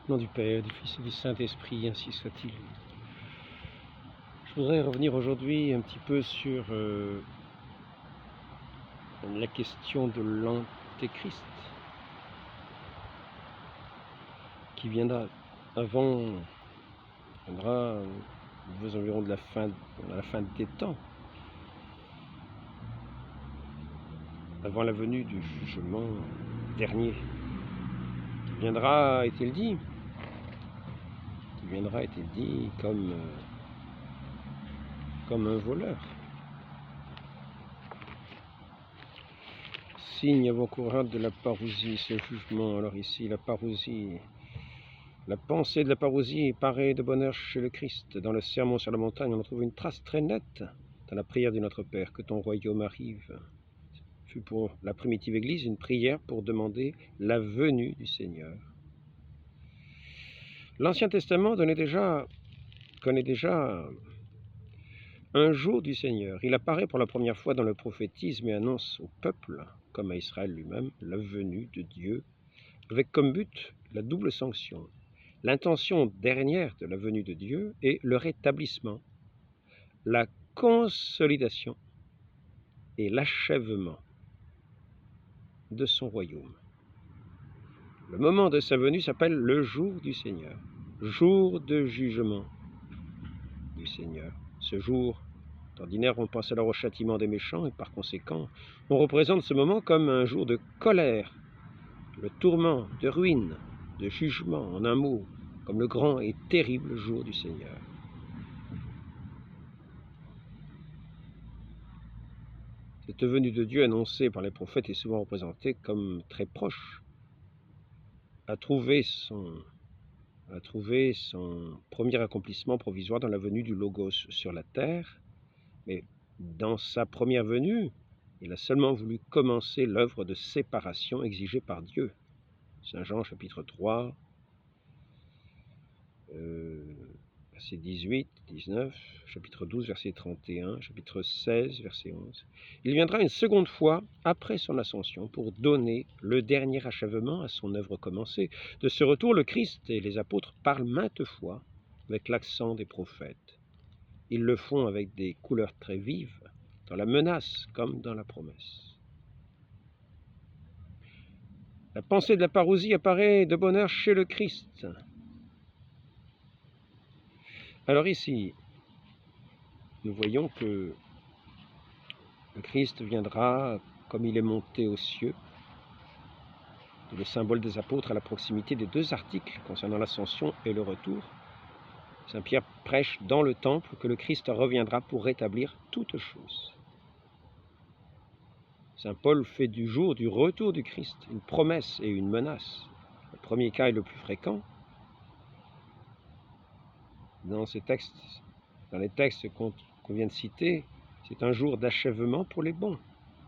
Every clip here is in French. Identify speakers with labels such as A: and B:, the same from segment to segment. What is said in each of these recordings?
A: Au nom du Père, du Fils et du Saint-Esprit, ainsi soit-il. Je voudrais revenir aujourd'hui un petit peu sur la question de l'Antéchrist, qui viendra aux environs de la fin des temps, avant la venue du jugement dernier, qui viendra, est-il dit, comme un voleur. Signe avant-coureur de la parousie, ce jugement. Alors ici, la parousie, la pensée de la parousie paraît de bonheur chez le Christ. Dans le Sermon sur la montagne, on en trouve une trace très nette dans la prière du Notre Père, que ton royaume arrive. Fut pour la primitive Église une prière pour demander la venue du Seigneur. L'Ancien Testament connaît déjà un jour du Seigneur. Il apparaît pour la première fois dans le prophétisme et annonce au peuple, comme à Israël lui-même, la venue de Dieu, avec comme but la double sanction. L'intention dernière de la venue de Dieu est le rétablissement, la consolidation et l'achèvement de son royaume. Le moment de sa venue s'appelle le jour du Seigneur, jour de jugement du Seigneur. Ce jour, d'ordinaire, on pense alors au châtiment des méchants et par conséquent, on représente ce moment comme un jour de colère, de tourment, de ruine, de jugement, en un mot, comme le grand et terrible jour du Seigneur. Cette venue de Dieu annoncée par les prophètes est souvent représentée comme très proche, a trouvé son premier accomplissement provisoire dans la venue du Logos sur la terre, mais dans sa première venue, il a seulement voulu commencer l'œuvre de séparation exigée par Dieu. Saint Jean, chapitre 3, versets 18, 19, chapitre 12, verset 31, chapitre 16, verset 11. Il viendra une seconde fois après son ascension pour donner le dernier achèvement à son œuvre commencée. De ce retour, le Christ et les apôtres parlent maintes fois avec l'accent des prophètes. Ils le font avec des couleurs très vives, dans la menace comme dans la promesse. La pensée de la parousie apparaît de bonne heure chez le Christ. Alors ici, nous voyons que le Christ viendra comme il est monté aux cieux, le symbole des apôtres à la proximité des deux articles concernant l'ascension et le retour. Saint Pierre prêche dans le temple que le Christ reviendra pour rétablir toutes choses. Saint Paul fait du jour du retour du Christ une promesse et une menace. Le premier cas est le plus fréquent. Dans les textes qu'on vient de citer, c'est un jour d'achèvement pour les bons,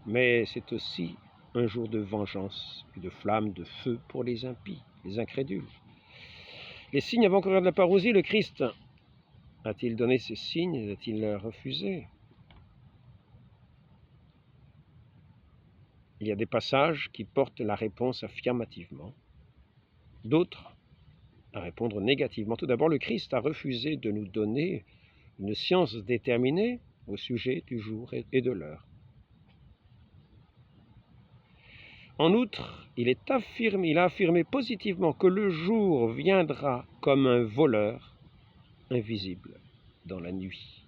A: mais c'est aussi un jour de vengeance et de flamme, de feu pour les impies, les incrédules. Les signes avant-coureurs de la parousie, le Christ a-t-il donné ces signes? A-t-il refusé? Il y a des passages qui portent la réponse affirmativement, d'autres à répondre négativement. Tout d'abord, le Christ a refusé de nous donner une science déterminée au sujet du jour et de l'heure. En outre, il a affirmé positivement que le jour viendra comme un voleur invisible dans la nuit,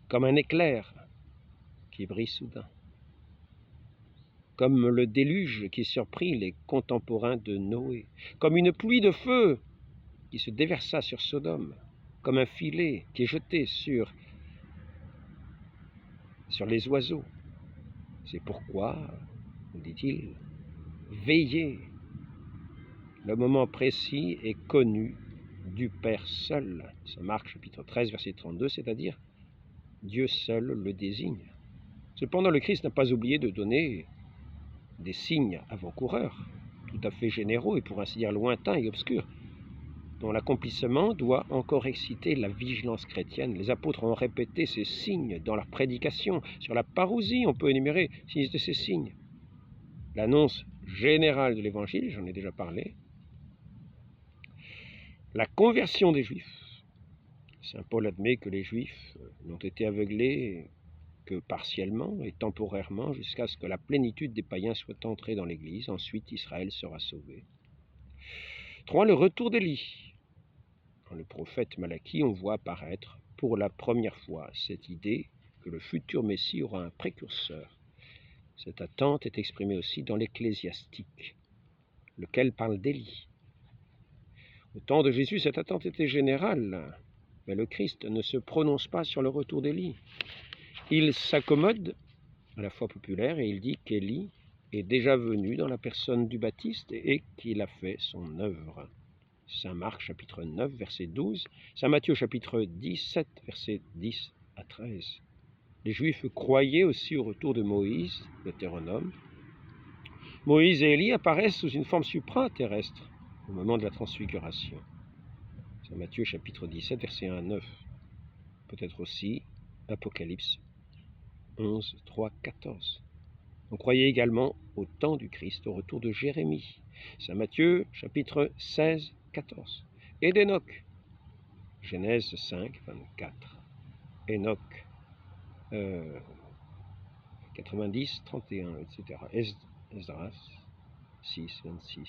A: comme un éclair qui brille soudain, comme le déluge qui surprit les contemporains de Noé, comme une pluie de feu qui se déversa sur Sodome, comme un filet qui est jeté sur les oiseaux. C'est pourquoi, dit-il, veillez. Le moment précis est connu du Père seul. C'est Marc chapitre 13, verset 32, c'est-à-dire Dieu seul le désigne. Cependant, le Christ n'a pas oublié de donner des signes avant-coureurs, tout à fait généraux et pour ainsi dire lointains et obscurs, dont l'accomplissement doit encore exciter la vigilance chrétienne. Les apôtres ont répété ces signes dans leur prédication. Sur la parousie, on peut énumérer 6 de ces signes. L'annonce générale de l'Évangile, j'en ai déjà parlé, la conversion des Juifs. Saint Paul admet que les Juifs n'ont été aveuglés que partiellement et temporairement jusqu'à ce que la plénitude des païens soit entrée dans l'Église. Ensuite, Israël sera sauvé. 3. Le retour d'Élie. Dans le prophète Malachie, on voit apparaître pour la première fois cette idée que le futur Messie aura un précurseur. Cette attente est exprimée aussi dans l'Ecclésiastique, lequel parle d'Élie. Au temps de Jésus, cette attente était générale, mais le Christ ne se prononce pas sur le retour d'Élie. Il s'accommode à la foi populaire et il dit qu'Élie est déjà venu dans la personne du Baptiste et qu'il a fait son œuvre. Saint Marc chapitre 9 verset 12, Saint Matthieu chapitre 17 verset 10 à 13. Les Juifs croyaient aussi au retour de Moïse, Deutéronome. Moïse et Élie apparaissent sous une forme supraterrestre au moment de la transfiguration. Saint Matthieu chapitre 17 verset 1 à 9. Peut-être aussi Apocalypse 11, 3, 14. On croyait également au temps du Christ, au retour de Jérémie. Saint Matthieu, chapitre 16, 14. Et d'Enoch, Genèse 5, 24. Enoch, 90, 31, etc. Esdras, 6, 26.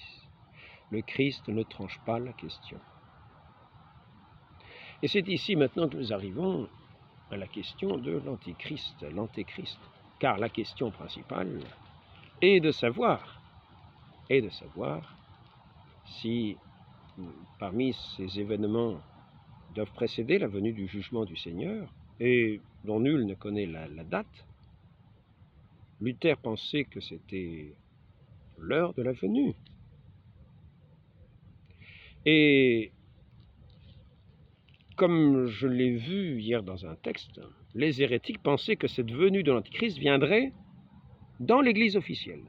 A: Le Christ ne tranche pas la question. Et c'est ici maintenant que nous arrivons à la question de l'Antéchrist, car la question principale est de savoir si parmi ces événements doivent précéder la venue du jugement du Seigneur, et dont nul ne connaît la date. Luther pensait que c'était l'heure de la venue. Et comme je l'ai vu hier dans un texte, les hérétiques pensaient que cette venue de l'Antichrist viendrait dans l'Église officielle.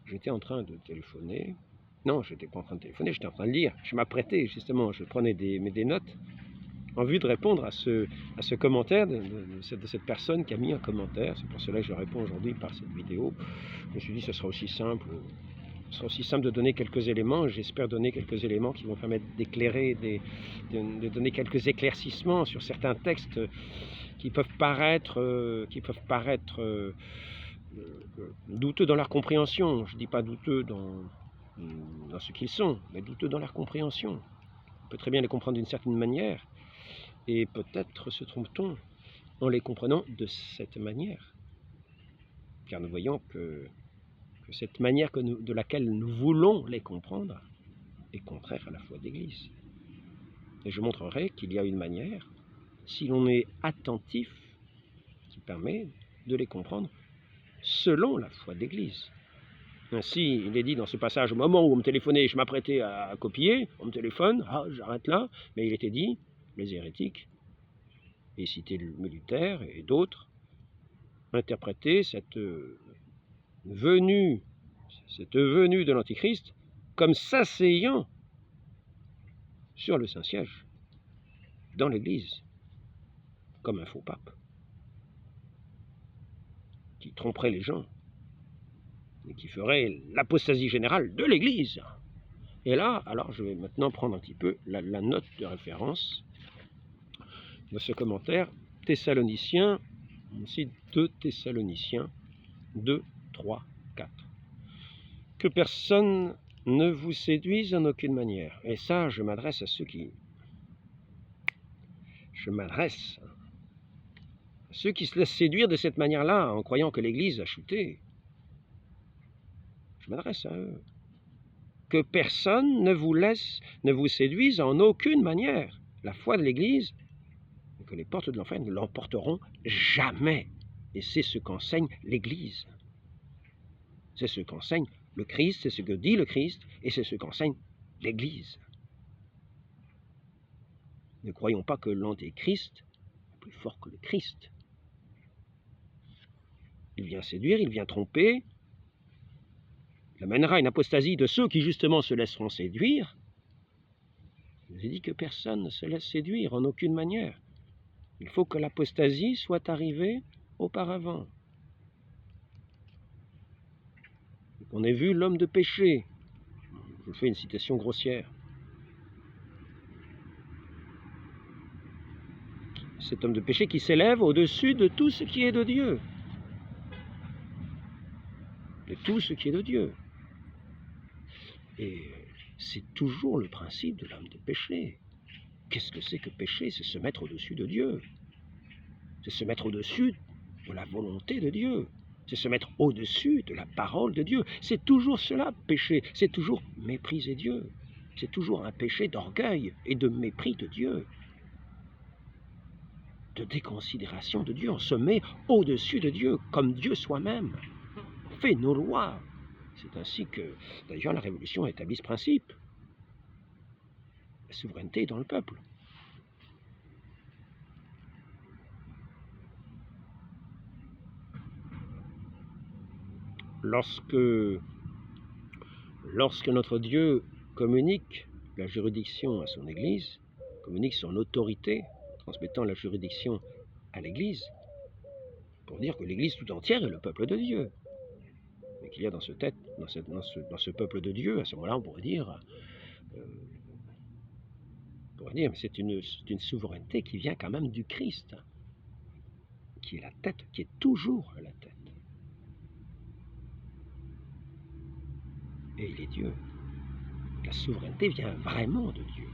A: J'étais en train de téléphoner. Non, je n'étais pas en train de téléphoner, j'étais en train de lire. Je m'apprêtais justement, je prenais des notes en vue de répondre à ce commentaire de cette personne qui a mis un commentaire. C'est pour cela que je réponds aujourd'hui par cette vidéo. Je me suis dit que ce sera aussi simple de donner quelques éléments. J'espère donner quelques éléments qui vont permettre d'éclairer, de donner quelques éclaircissements sur certains textes qui peuvent paraître douteux dans leur compréhension. Je ne dis pas douteux dans ce qu'ils sont, mais douteux dans leur compréhension. On peut très bien les comprendre d'une certaine manière, et peut-être se trompe-t-on en les comprenant de cette manière. Car nous voyons que cette manière de laquelle nous voulons les comprendre est contraire à la foi d'Église. Et je montrerai qu'il y a une manière, si l'on est attentif, qui permet de les comprendre selon la foi d'Église. Ainsi, il est dit dans ce passage, au moment où on me téléphonait, je m'apprêtais à copier, on me téléphone, j'arrête là, mais il était dit, les hérétiques, et cité Luther et d'autres, interprétaient cette venue de l'Antichrist comme s'asseyant sur le Saint-Siège, dans l'Église, comme un faux pape, qui tromperait les gens, et qui ferait l'apostasie générale de l'Église. Et là, alors je vais maintenant prendre un petit peu la note de référence de ce commentaire, Thessaloniciens, aussi 2 Thessaloniciens, 2, 3, 4. Que personne ne vous séduise en aucune manière. Et ça, je m'adresse à ceux qui... se laissent séduire de cette manière-là, en croyant que l'Église a chuté. Je m'adresse à eux. Que personne ne vous séduise en aucune manière. La foi de l'Église, que les portes de l'enfer ne l'emporteront jamais. Et c'est ce qu'enseigne l'Église. C'est ce qu'enseigne le Christ, c'est ce que dit le Christ, et c'est ce qu'enseigne l'Église. Ne croyons pas que l'Antéchrist est plus fort que le Christ. Il vient séduire, il vient tromper, il amènera une apostasie de ceux qui justement se laisseront séduire. Je vous ai dit que personne ne se laisse séduire en aucune manière. Il faut que l'apostasie soit arrivée auparavant. On ait vu l'homme de péché. Je fais une citation grossière. cet homme de péché qui s'élève au-dessus de tout ce qui est de Dieu. De tout ce qui est de Dieu. Et c'est toujours le principe de l'homme de péché. Qu'est-ce que c'est que pécher? C'est se mettre au-dessus de Dieu. C'est se mettre au-dessus de la volonté de Dieu. C'est se mettre au-dessus de la parole de Dieu. C'est toujours cela, pécher. C'est toujours mépriser Dieu. C'est toujours un péché d'orgueil et de mépris de Dieu. De déconsidération de Dieu. On se met au-dessus de Dieu, comme Dieu soi-même. On fait nos lois. C'est ainsi que, d'ailleurs, la Révolution a établi ce principe. La souveraineté est dans le peuple. Lorsque notre Dieu communique la juridiction à son Église, communique son autorité, transmettant la juridiction à l'Église, pour dire que l'Église tout entière est le peuple de Dieu. Mais qu'il y a dans ce peuple de Dieu, à ce moment-là, on pourrait dire, mais c'est une souveraineté qui vient quand même du Christ, qui est la tête, qui est toujours la tête. Et il est Dieu. La souveraineté vient vraiment de Dieu.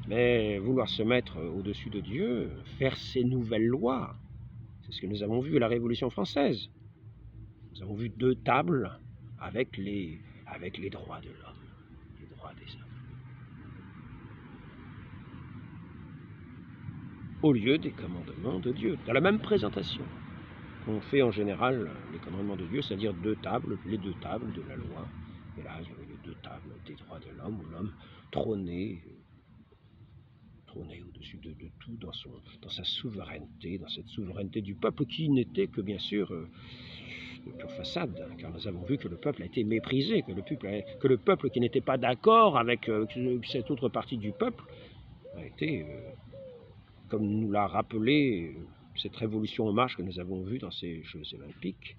A: Mais vouloir se mettre au-dessus de Dieu, faire ses nouvelles lois, c'est ce que nous avons vu à la Révolution française. Nous avons vu 2 tables avec les droits de l'homme, les droits des hommes. Au lieu des commandements de Dieu, dans la même présentation. On fait en général les commandements de Dieu, c'est-à-dire 2 tables, les 2 tables de la loi. Et là, il y avait les 2 tables des droits de l'homme, où l'homme trônait au-dessus de tout dans sa souveraineté, dans cette souveraineté du peuple qui n'était que, bien sûr, de pure façade, car nous avons vu que le peuple a été méprisé, que le peuple qui n'était pas d'accord avec cette autre partie du peuple a été, comme nous l'a rappelé cette révolution en marche que nous avons vue dans ces Jeux olympiques,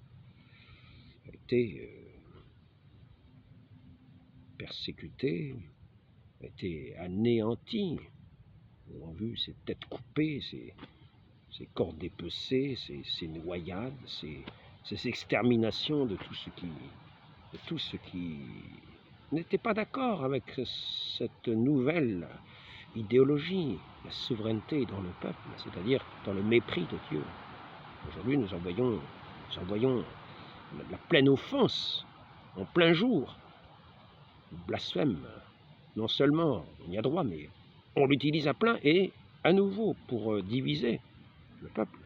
A: a été persécuté, a été anéanti. Nous avons vu ses têtes coupées, ses corps dépecés, ses noyades, ces exterminations de tout ce qui n'était pas d'accord avec cette nouvelle idéologie, la souveraineté dans le peuple, c'est-à-dire dans le mépris de Dieu. Aujourd'hui, nous en voyons la pleine offense, en plein jour, blasphème. Non seulement on y a droit, mais on l'utilise à plein et à nouveau pour diviser le peuple.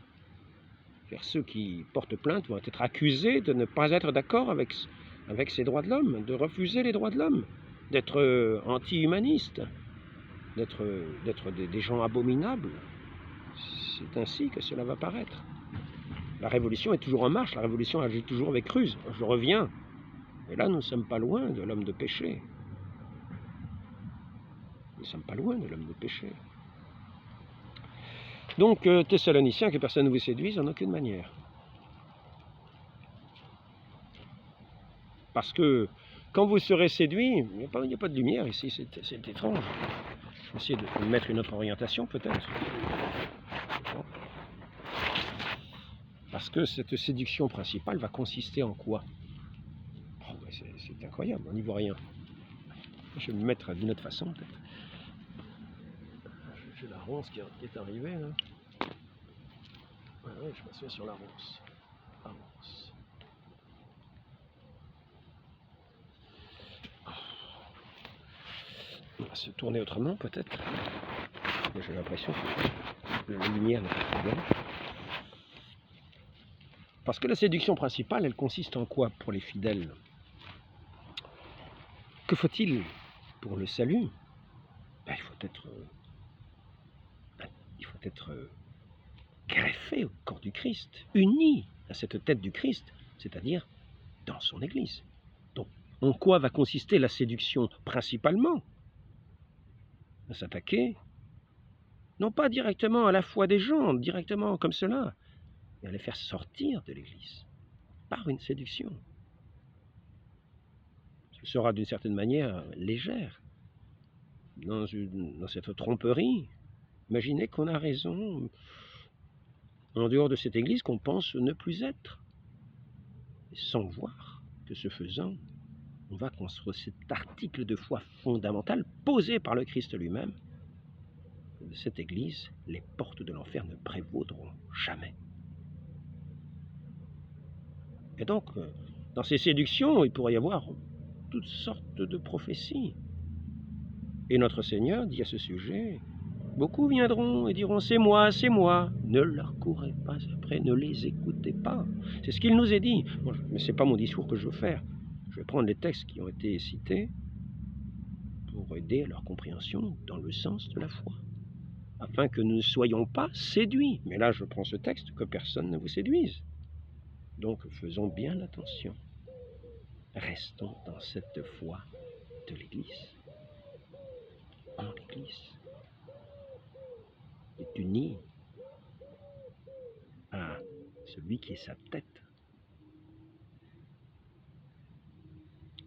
A: Car ceux qui portent plainte vont être accusés de ne pas être d'accord avec ces droits de l'homme, de refuser les droits de l'homme, d'être anti-humanistes, d'être des gens abominables. C'est ainsi que cela va paraître. La révolution est toujours en marche, la révolution agit toujours avec ruse. Je reviens. Et là, nous ne sommes pas loin de l'homme de péché. Nous ne sommes pas loin de l'homme de péché. Donc, Thessaloniciens, que personne ne vous séduise en aucune manière. Parce que quand vous serez séduit, il n'y a pas de lumière ici, c'est étrange. Je vais essayer de mettre une autre orientation peut-être. Parce que cette séduction principale va consister en quoi? C'est incroyable, on n'y voit rien. Je vais me mettre d'une autre façon peut-être. J'ai la ronce qui est arrivée là. Ouais, je m'assieds sur la ronce. La ronce. On va se tourner autrement peut-être. J'ai l'impression que la lumière n'est pas très belle. Parce que la séduction principale, elle consiste en quoi pour les fidèles? Que faut-il pour le salut? Il faut être greffé au corps du Christ, uni à cette tête du Christ, c'est-à-dire dans son Église. Donc, en quoi va consister la séduction? Principalement à s'attaquer, non pas directement à la foi des gens, directement comme cela, mais à les faire sortir de l'Église par une séduction. Ce sera d'une certaine manière légère, dans cette tromperie, imaginez qu'on a raison en dehors de cette Église qu'on pense ne plus être, sans voir que ce faisant, on va construire cet article de foi fondamental posé par le Christ lui-même. De cette Église, les portes de l'enfer ne prévaudront jamais. Et donc, dans ces séductions, il pourrait y avoir toutes sortes de prophéties. Et notre Seigneur dit à ce sujet, beaucoup viendront et diront, c'est moi, c'est moi. Ne leur courez pas après, ne les écoutez pas. C'est ce qu'il nous est dit. Bon, mais ce n'est pas mon discours que je veux faire. Je vais prendre les textes qui ont été cités pour aider à leur compréhension dans le sens de la foi, afin que nous ne soyons pas séduits. Mais là, je prends ce texte, que personne ne vous séduise. Donc, faisons bien attention. Restons dans cette foi de l'Église. En l'Église. Est unie à celui qui est sa tête.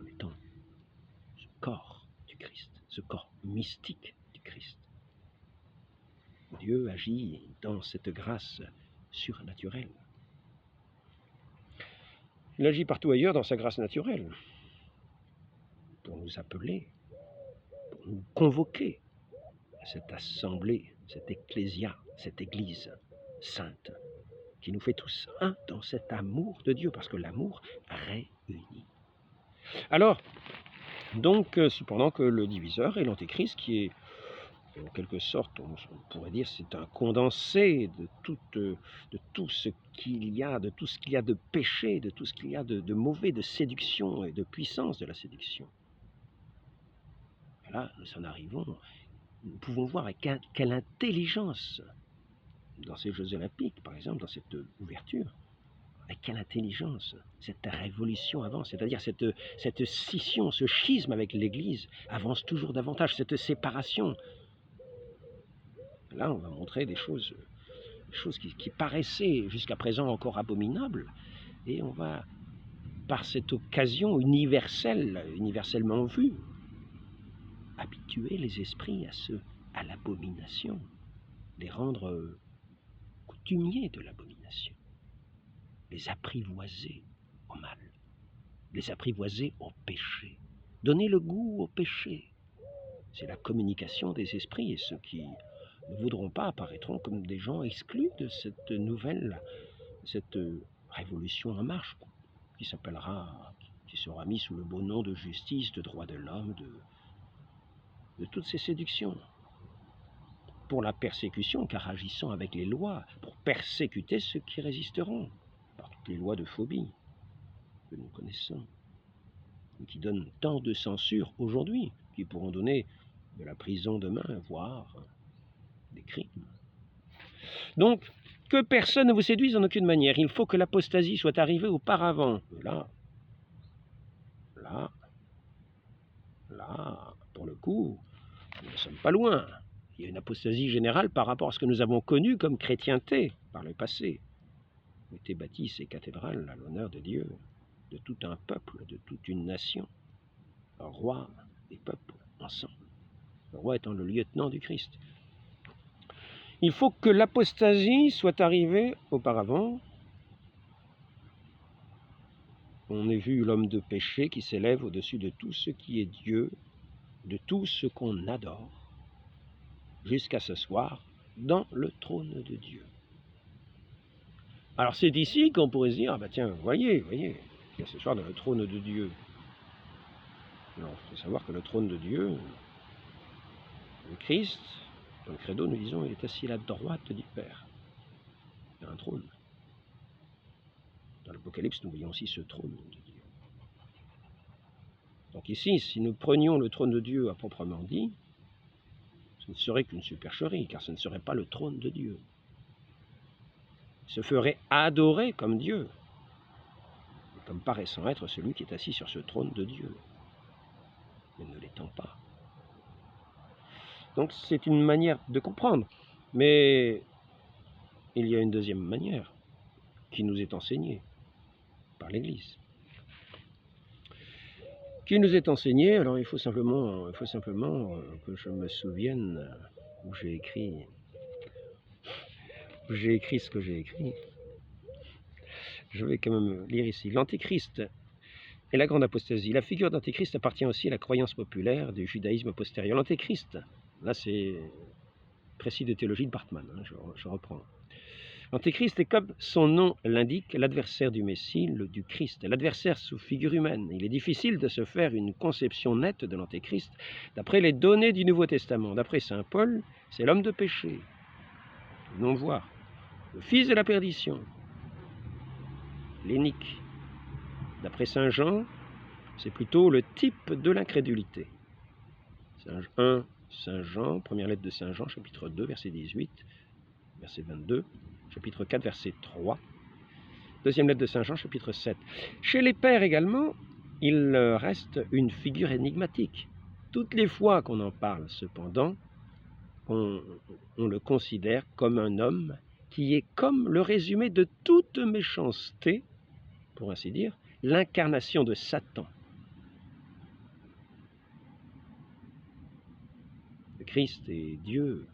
A: En étant ce corps du Christ, ce corps mystique du Christ. Dieu agit dans cette grâce surnaturelle. Il agit partout ailleurs dans sa grâce naturelle, pour nous appeler, pour nous convoquer à cette assemblée, cette ecclésia, cette Église sainte, qui nous fait tous un dans cet amour de Dieu, parce que l'amour réunit. Alors, donc, cependant que le diviseur est l'Antéchrist, qui est, en quelque sorte, on pourrait dire, c'est un condensé de tout ce qu'il y a, de péché, de tout ce qu'il y a de mauvais, de séduction et de puissance de la séduction. Et là, nous en arrivons, nous pouvons voir avec quelle intelligence, dans ces Jeux Olympiques, par exemple, dans cette ouverture, avec quelle intelligence cette révolution avance, c'est-à-dire cette scission, ce schisme avec l'Église avance toujours davantage, cette séparation. Là, on va montrer des choses qui paraissaient jusqu'à présent encore abominables, et on va, par cette occasion universellement vue, habituer les esprits à l'abomination, les rendre coutumiers de l'abomination, les apprivoiser au mal, les apprivoiser au péché, donner le goût au péché. C'est la communication des esprits, et ceux qui ne voudront pas apparaîtront comme des gens exclus de cette nouvelle, cette révolution en marche, qui sera mise sous le beau nom de justice, de droit de l'homme, de toutes ces séductions. Pour la persécution, car agissant avec les lois, pour persécuter ceux qui résisteront, par toutes les lois de phobie que nous connaissons, et qui donnent tant de censure aujourd'hui, qui pourront donner de la prison demain, voire des crimes. Donc, que personne ne vous séduise en aucune manière. Il faut que l'apostasie soit arrivée auparavant. Et là, pour le coup, nous ne sommes pas loin. Il y a une apostasie générale par rapport à ce que nous avons connu comme chrétienté par le passé. Où étaient bâties ces cathédrales à l'honneur de Dieu, de tout un peuple, de toute une nation, un roi des peuples ensemble, le roi étant le lieutenant du Christ. Il faut que l'apostasie soit arrivée auparavant. On ait vu l'homme de péché qui s'élève au-dessus de tout ce qui est Dieu, de tout ce qu'on adore, jusqu'à s'asseoir dans le trône de Dieu. Alors c'est ici qu'on pourrait se dire, ah bah tiens, voyez, il y a ce soir dans le trône de Dieu. Alors il faut savoir que le trône de Dieu, le Christ, dans le credo, nous disons, il est assis à la droite du Père. Il y a un trône. Dans l'Apocalypse, nous voyons aussi ce trône de Dieu. Donc ici, si nous prenions le trône de Dieu à proprement dit, ce ne serait qu'une supercherie, car ce ne serait pas le trône de Dieu. Il se ferait adorer comme Dieu, comme paraissant être celui qui est assis sur ce trône de Dieu, mais ne l'étant pas. Donc c'est une manière de comprendre, mais il y a une deuxième manière qui nous est enseignée par l'Église. qui nous est enseigné. Alors il faut simplement que je me souvienne où j'ai écrit ce que j'ai écrit. Je vais quand même lire ici. L'Antéchrist et la grande apostasie. La figure d'Antéchrist appartient aussi à la croyance populaire du judaïsme postérieur. L'Antéchrist, là c'est précis de théologie de Bartman, hein, je reprends. L'Antéchrist est, comme son nom l'indique, l'adversaire du Messie, du Christ, l'adversaire sous figure humaine. Il est difficile de se faire une conception nette de l'Antéchrist d'après les données du Nouveau Testament. D'après saint Paul, c'est l'homme de péché, le non-voir, le fils de la perdition, l'énique. D'après saint Jean, c'est plutôt le type de l'incrédulité. Saint Jean, première lettre de saint Jean, chapitre 2, verset 18, verset 22, chapitre 4, verset 3, deuxième lettre de saint Jean, chapitre 7. Chez les pères également, il reste une figure énigmatique. Toutes les fois qu'on en parle, cependant, on le considère comme un homme qui est comme le résumé de toute méchanceté, pour ainsi dire, l'incarnation de Satan. Le Christ est Dieu,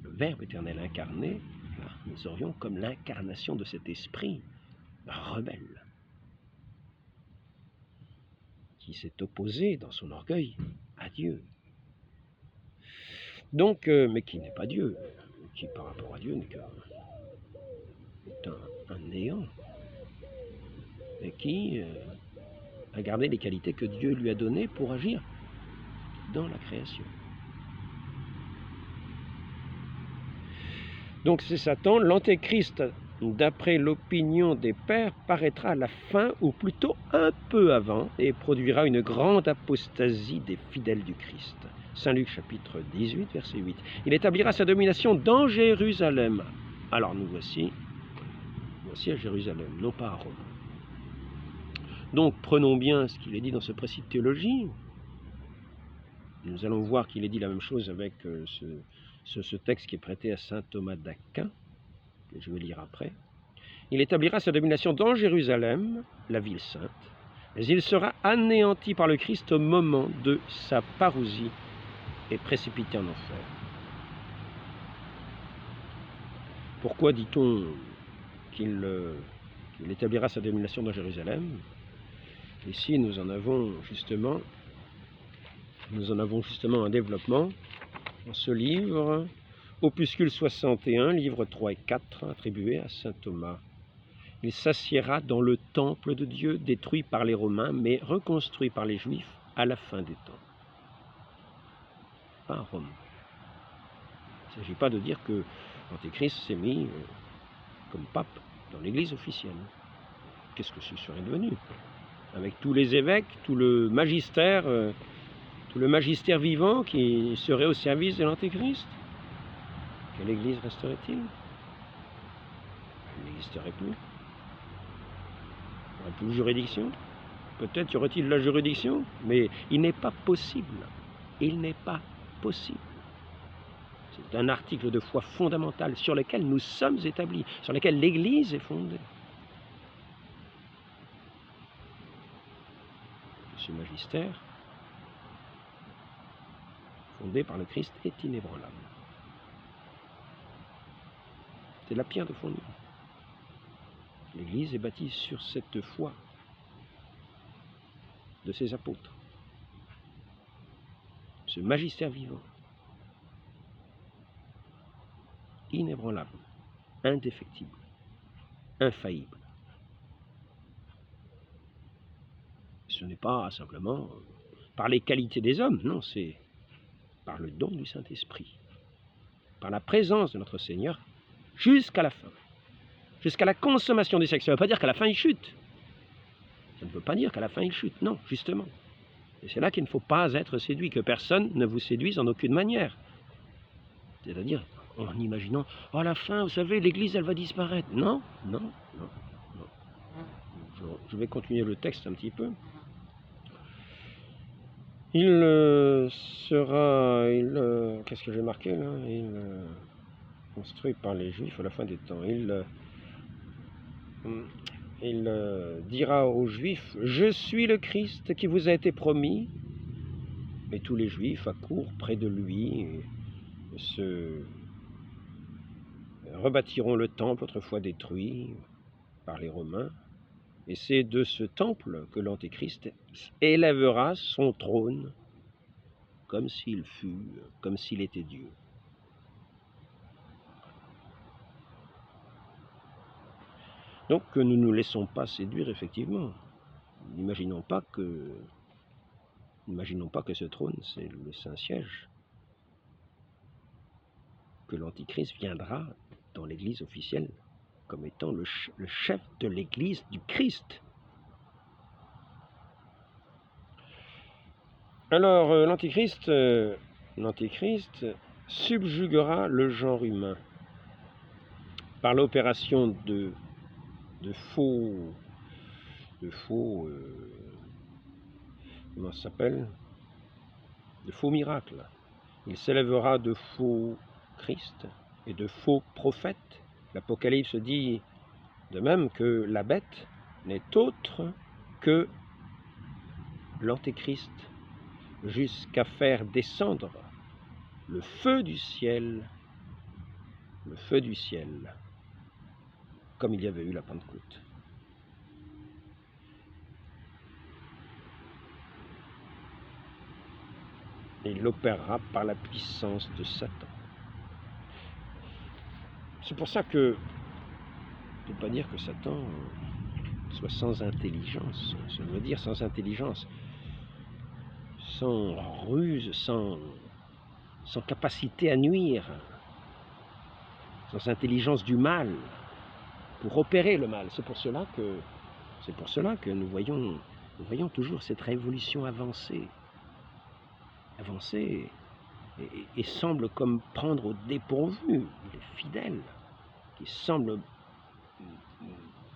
A: le Verbe éternel incarné. Nous serions comme l'incarnation de cet esprit rebelle qui s'est opposé dans son orgueil à Dieu. Donc, mais qui n'est pas Dieu, qui par rapport à Dieu n'est qu'un néant, et qui a gardé les qualités que Dieu lui a données pour agir dans la création. Donc c'est Satan, l'Antéchrist, d'après l'opinion des pères, paraîtra à la fin, ou plutôt un peu avant, et produira une grande apostasie des fidèles du Christ. Saint Luc chapitre 18, verset 8. Il établira sa domination dans Jérusalem. Alors nous voici à Jérusalem, non pas à Rome. Donc prenons bien ce qu'il est dit dans ce précis de théologie. Nous allons voir qu'il est dit la même chose avec ce texte qui est prêté à saint Thomas d'Aquin, que je vais lire après. Il établira sa domination dans Jérusalem, la ville sainte, mais il sera anéanti par le Christ au moment de sa parousie et précipité en enfer. Pourquoi dit-on qu'il établira sa domination dans Jérusalem? Ici, nous en avons justement un développement dans ce livre, opuscule 61, livres 3 et 4, attribué à saint Thomas. Il s'assiera dans le temple de Dieu, détruit par les Romains, mais reconstruit par les Juifs à la fin des temps. Pas à Rome. Il ne s'agit pas de dire que l'Antéchrist s'est mis comme pape dans l'Église officielle. Qu'est-ce que ce serait devenu? Avec tous les évêques, tout le magistère vivant qui serait au service de l'Antéchrist? Quelle Église resterait-il? Il n'existerait plus. Il n'y aurait plus de juridiction. Peut-être y aurait-il la juridiction, mais il n'est pas possible. Il n'est pas possible. C'est un article de foi fondamental sur lequel nous sommes établis, sur lequel l'Église est fondée. Ce magistère, fondé par le Christ, est inébranlable. C'est la pierre de fondement. L'Église est bâtie sur cette foi de ses apôtres. Ce magistère vivant, inébranlable, indéfectible, infaillible. Ce n'est pas simplement par les qualités des hommes, non, c'est par le don du Saint-Esprit, par la présence de notre Seigneur jusqu'à la fin, jusqu'à la consommation du sexe. Ça ne veut pas dire qu'à la fin il chute. Ça ne veut pas dire qu'à la fin il chute, non, justement. Et c'est là qu'il ne faut pas être séduit, que personne ne vous séduise en aucune manière. C'est-à-dire en imaginant, à la fin, vous savez, l'Église, elle va disparaître. Non, non, non, non. Je vais continuer le texte un petit peu. Qu'est-ce que j'ai marqué là? Construit par les Juifs à la fin des temps. il dira aux Juifs, « Je suis le Christ qui vous a été promis », et tous les Juifs accourent près de lui et se rebâtiront le temple autrefois détruit par les Romains. Et c'est de ce temple que l'Antéchrist élèvera son trône comme s'il était Dieu. Donc que nous ne nous laissons pas séduire, effectivement. N'imaginons pas que ce trône, c'est le Saint-Siège, que l'Antichrist viendra dans l'Église officielle comme étant le chef de l'Église du Christ. Alors, l'Antichrist subjuguera le genre humain par l'opération de faux comment ça s'appelle, de faux miracles. Il s'élèvera de faux Christ et de faux prophètes. L'Apocalypse dit de même que la bête n'est autre que l'Antéchrist, jusqu'à faire descendre le feu du ciel, comme il y avait eu la Pentecôte. Et il l'opérera par la puissance de Satan. C'est pour ça que on ne peut pas dire que Satan soit sans intelligence. Ça veut dire sans intelligence, sans ruse, sans capacité à nuire, sans intelligence du mal, pour opérer le mal. C'est pour cela que nous voyons toujours cette révolution avancer et semble comme prendre au dépourvu les fidèles, qui semblent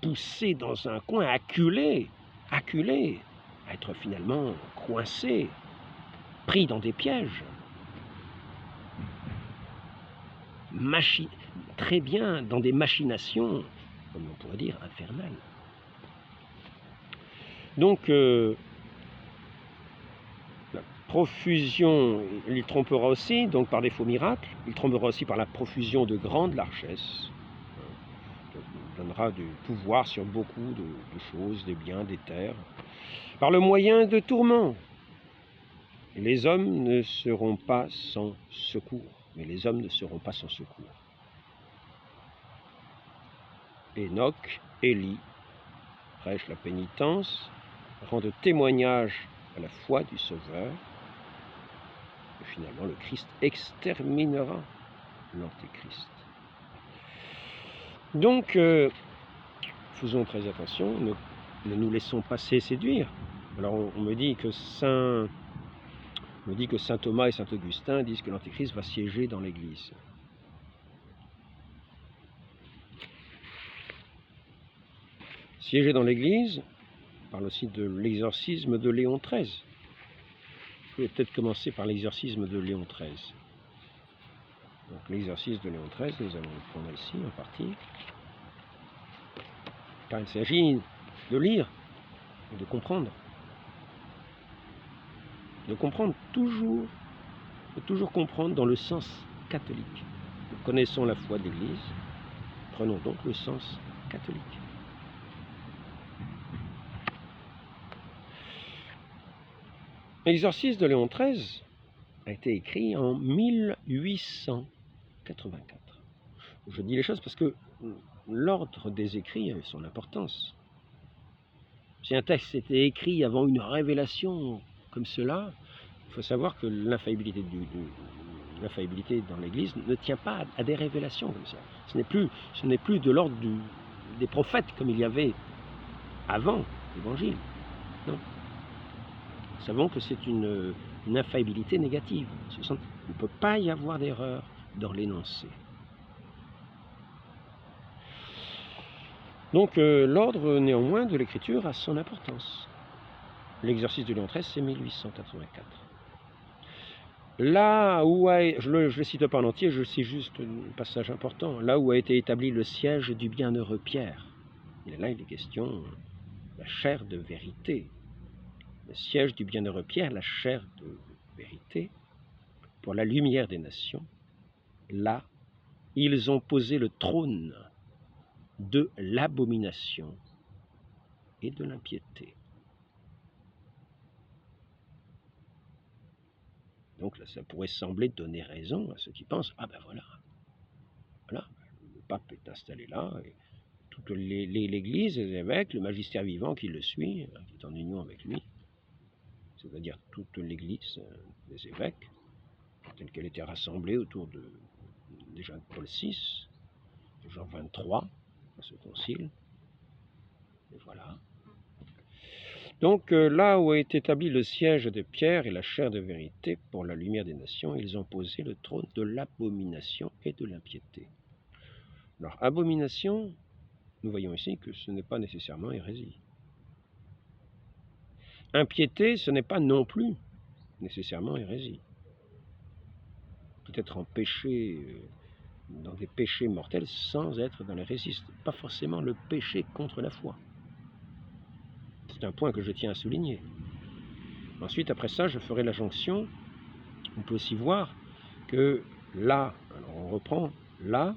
A: pousser dans un coin, acculés, à être finalement coincés, pris dans des pièges, très bien dans des machinations, comme on pourrait dire, infernales. Donc, la profusion, il trompera aussi, donc par des faux miracles, il trompera aussi par la profusion de grandes largesses, il donnera du pouvoir sur beaucoup de choses, des biens, des terres, par le moyen de tourments. Les hommes ne seront pas sans secours, Enoch, Élie prêchent la pénitence, rendent témoignage à la foi du Sauveur, et finalement le Christ exterminera l'Antéchrist. Donc, faisons très attention, ne nous laissons pas séduire. Alors on me dit que saint Thomas et saint Augustin disent que l'Antéchrist va siéger dans l'Église. Siéger dans l'Église, on parle aussi de l'exorcisme de Léon XIII. Je vais peut-être commencer par l'exorcisme de Léon XIII. Donc l'exorcisme de Léon XIII, nous allons le prendre ici en partie. Car il s'agit de lire et de comprendre. De comprendre toujours comprendre dans le sens catholique. Nous connaissons la foi de l'Église, prenons donc le sens catholique. L'exorcisme de Léon XIII a été écrit en 1884. Je dis les choses parce que l'ordre des écrits avait son importance. Si un texte était écrit avant une révélation comme cela, il faut savoir que l'infaillibilité dans l'Église ne tient pas à des révélations comme ça. Ce n'est plus de l'ordre des prophètes comme il y avait avant l'Évangile. Non. Nous savons que c'est une infaillibilité négative. Il ne peut pas y avoir d'erreur dans l'énoncé. Donc l'ordre néanmoins de l'écriture a son importance. L'exorcisme de Léon XIII, c'est 1884. Là où je ne le cite pas en entier, je cite juste un passage important. Là où a été établi le siège du bienheureux Pierre. Et là, il est question de la chair de vérité. Le siège du bienheureux Pierre, la chair de vérité, pour la lumière des nations. Là, ils ont posé le trône de l'abomination et de l'impiété. Donc là, ça pourrait sembler donner raison à ceux qui pensent, ah ben voilà, le pape est installé là, et toute l'Église, les évêques, le magistère vivant qui le suit, qui est en union avec lui, c'est-à-dire toute l'Église des évêques, telle qu'elle était rassemblée autour de déjà de Paul VI, de Jean XXIII, à ce concile, et voilà. Donc là où est établi le siège de Pierre et la chair de vérité pour la lumière des nations, ils ont posé le trône de l'abomination et de l'impiété. Alors, abomination, nous voyons ici que ce n'est pas nécessairement hérésie. Impiété, ce n'est pas non plus nécessairement hérésie. Peut-être en péché, dans des péchés mortels, sans être dans l'hérésie. Pas forcément le péché contre la foi. C'est un point que je tiens à souligner. Ensuite, après ça, je ferai la jonction. On peut aussi voir que là, alors on reprend, là,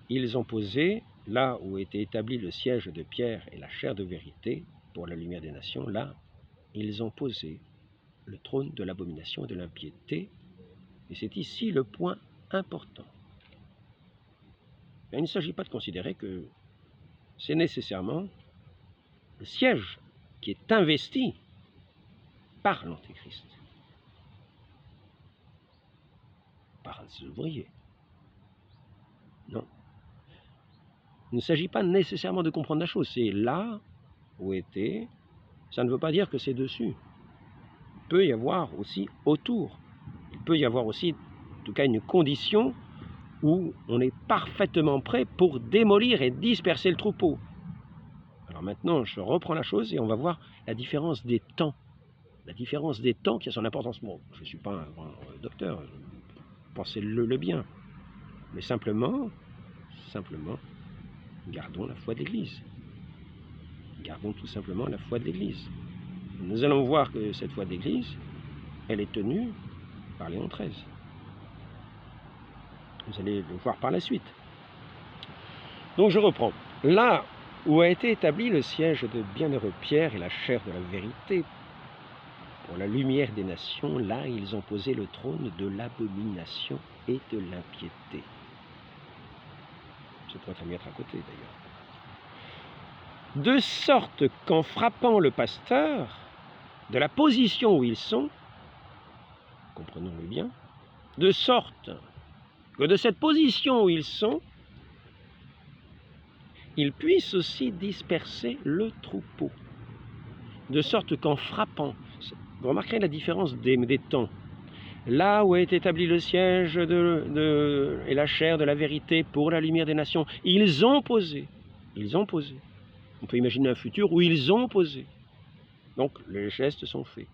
A: ils ont posé, là où était établi le siège de Pierre et la chair de vérité pour la lumière des nations, là, ils ont posé le trône de l'abomination et de l'impiété. Et c'est ici le point important. Il ne s'agit pas de considérer que c'est nécessairement le siège qui est investi par l'Antéchrist, par un ouvrier. Non. Il ne s'agit pas nécessairement de comprendre la chose. C'est là où était. Ça ne veut pas dire que c'est dessus. Il peut y avoir aussi autour. Il peut y avoir aussi, en tout cas, une condition où on est parfaitement prêt pour démolir et disperser le troupeau. Alors maintenant, je reprends la chose et on va voir la différence des temps. La différence des temps qui a son importance. Bon, je ne suis pas un grand docteur, pensez-le bien. Mais simplement, gardons la foi de l'Église. Gardons tout simplement la foi de l'Église. Nous allons voir que cette foi de l'Église, elle est tenue par Léon XIII. Vous allez le voir par la suite. Donc je reprends. Là où a été établi le siège de bienheureux Pierre et la chair de la vérité, pour la lumière des nations, là ils ont posé le trône de l'abomination et de l'impiété. Je pourrais très bien être à côté d'ailleurs. De sorte qu'en frappant le pasteur, de la position où ils sont, comprenons-le bien, de sorte que de cette position où ils sont, ils puissent aussi disperser le troupeau. De sorte qu'en frappant, vous remarquerez la différence des temps. Là où est établi le siège et la chair de la vérité pour la lumière des nations, ils ont posé. On peut imaginer un futur où ils ont posé. Donc les gestes sont faits.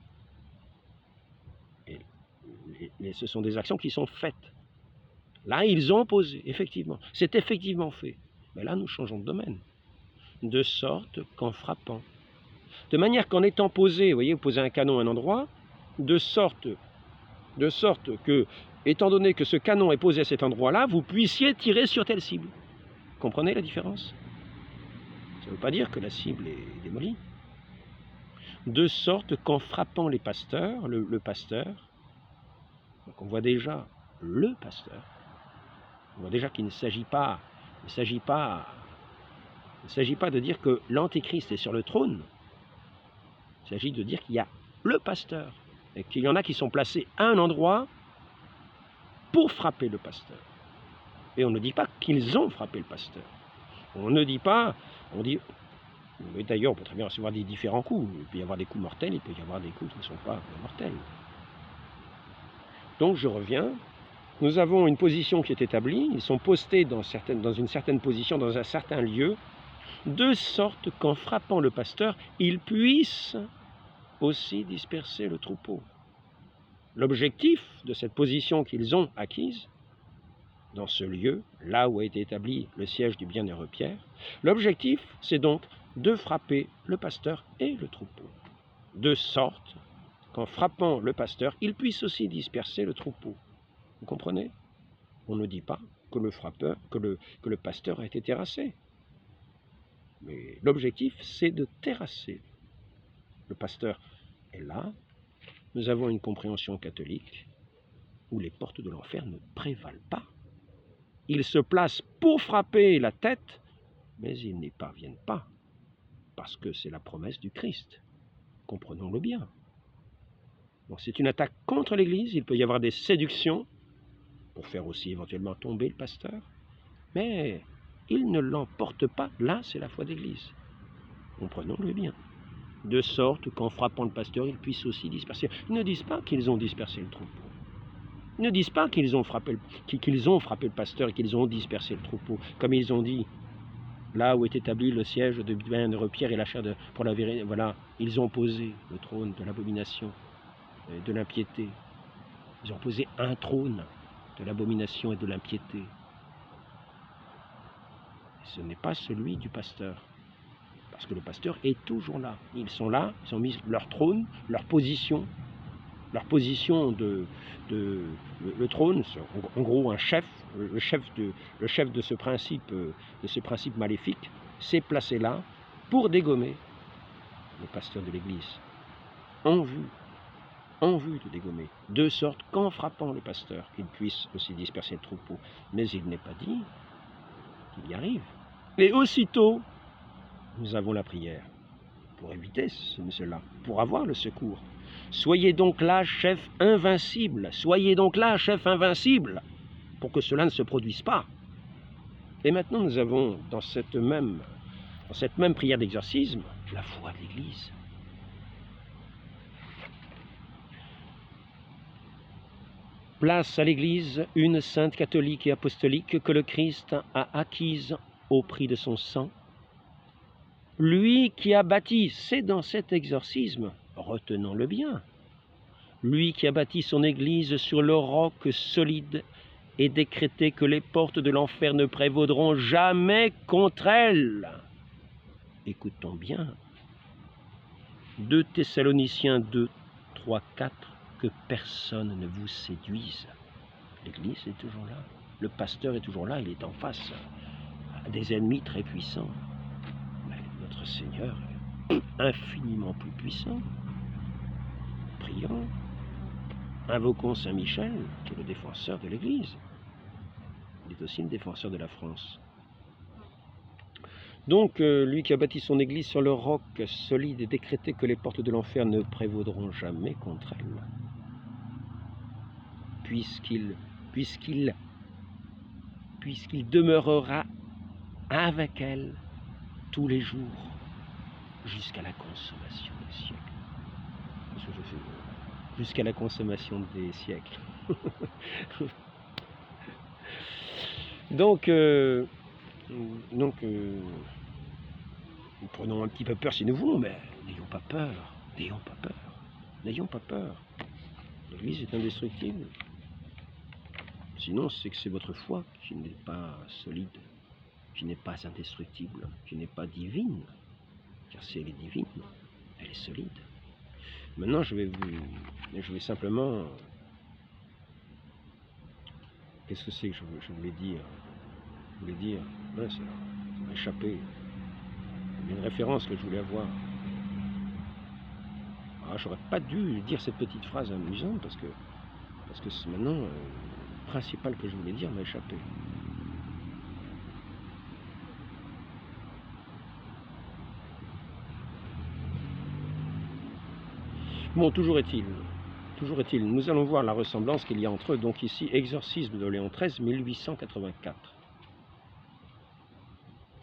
A: Et ce sont des actions qui sont faites. Là, ils ont posé, effectivement. C'est effectivement fait. Mais là, nous changeons de domaine. De sorte qu'en frappant. De manière qu'en étant posé, vous voyez, vous posez un canon à un endroit, de sorte que, étant donné que ce canon est posé à cet endroit-là, vous puissiez tirer sur telle cible. Comprenez la différence? Ça ne veut pas dire que la cible est démolie. De sorte qu'en frappant les pasteurs, le pasteur, donc on voit déjà le pasteur, on voit déjà qu'il ne s'agit pas de dire que l'Antéchrist est sur le trône. Il s'agit de dire qu'il y a le pasteur et qu'il y en a qui sont placés à un endroit pour frapper le pasteur. Et on ne dit pas qu'ils ont frappé le pasteur. On ne dit pas, on dit, mais d'ailleurs on peut très bien recevoir des différents coups. Il peut y avoir des coups mortels, il peut y avoir des coups qui ne sont pas mortels. Donc je reviens. Nous avons une position qui est établie, ils sont postés dans une certaine position, dans un certain lieu, de sorte qu'en frappant le pasteur, ils puissent aussi disperser le troupeau. L'objectif de cette position qu'ils ont acquise, dans ce lieu, là où a été établi le siège du bienheureux Pierre. L'objectif, c'est donc de frapper le pasteur et le troupeau, de sorte qu'en frappant le pasteur, il puisse aussi disperser le troupeau. Vous comprenez? On ne dit pas que le pasteur a été terrassé. Mais l'objectif, c'est de terrasser. Le pasteur est là. Nous avons une compréhension catholique où les portes de l'enfer ne prévalent pas. Ils se placent pour frapper la tête, mais ils n'y parviennent pas, parce que c'est la promesse du Christ. Comprenons-le bien. Donc c'est une attaque contre l'Église. Il peut y avoir des séductions pour faire aussi éventuellement tomber le pasteur, mais il ne l'emporte pas. Là, c'est la foi d'Église. Comprenons-le bien. De sorte qu'en frappant le pasteur, ils puissent aussi disperser. Ils ne disent pas qu'ils ont dispersé le troupeau. Ils ne disent pas qu'ils ont frappé le pasteur et qu'ils ont dispersé le troupeau. Comme ils ont dit, là où est établi le siège de bienheureux Pierre et la chair pour la vérité, voilà, ils ont posé le trône de l'abomination, de l'impiété. Ils ont posé un trône de l'abomination et de l'impiété. Ce n'est pas celui du pasteur. Parce que le pasteur est toujours là. Ils sont là, ils ont mis leur trône, leur position le trône, en gros un chef, le chef de ce principe maléfique, s'est placé là pour dégommer le pasteur de l'Église, en vue de dégommer, de sorte qu'en frappant le pasteur, il puisse aussi disperser le troupeau. Mais il n'est pas dit qu'il y arrive. Et aussitôt, nous avons la prière pour éviter cela, pour avoir le secours. Soyez donc là, chef invincible, soyez donc là, chef invincible, pour que cela ne se produise pas. Et maintenant, nous avons, dans cette même prière d'exorcisme, la foi de l'Église. Place à l'Église, une sainte catholique et apostolique que le Christ a acquise au prix de son sang. Lui qui a bâti, c'est dans cet exorcisme, retenons-le bien, lui qui a bâti son Église sur le roc solide et décrété que les portes de l'enfer ne prévaudront jamais contre elle. Écoutons bien. 2 Thessaloniciens 2, 3, 4, que personne ne vous séduise. L'Église est toujours là, le pasteur est toujours là, il est en face à des ennemis très puissants. Mais notre Seigneur est infiniment plus puissant. Prions, invoquons Saint Michel, qui est le défenseur de l'Église. Il est aussi le défenseur de la France. Donc, lui qui a bâti son Église sur le roc solide et décrété que les portes de l'enfer ne prévaudront jamais contre elle, puisqu'il demeurera avec elle tous les jours jusqu'à la consommation des siècles. Jusqu'à la consommation des siècles. Donc, nous prenons un petit peu peur si nous voulons, mais n'ayons pas peur, n'ayons pas peur. L'Église est indestructible. Sinon, c'est que c'est votre foi qui n'est pas solide, qui n'est pas indestructible, qui n'est pas divine. Car si elle est divine, elle est solide. Maintenant, je vais simplement... Qu'est-ce que c'est que je voulais dire? Ouais, ça m'a échappé. Il y a une référence que je voulais avoir. Ah, j'aurais pas dû dire cette petite phrase amusante parce que maintenant, le principal que je voulais dire m'a échappé. Bon, toujours est-il, nous allons voir la ressemblance qu'il y a entre eux. Donc ici, exorcisme de Léon XIII, 1884.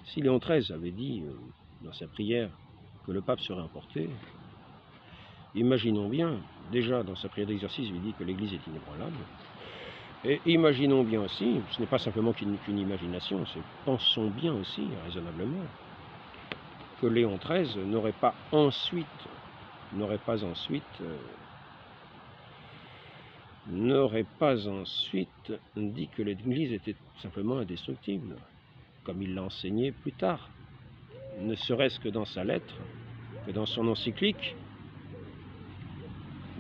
A: Si Léon XIII avait dit dans sa prière que le pape serait emporté, imaginons bien, déjà dans sa prière d'exorcisme, il dit que l'Église est inébranlable. Et imaginons bien aussi, ce n'est pas simplement qu'une imagination, c'est pensons bien aussi, raisonnablement, que Léon XIII n'aurait pas ensuite n'aurait pas ensuite dit que l'Église était simplement indestructible, comme il l'a enseigné plus tard, ne serait-ce que dans sa lettre, que dans son encyclique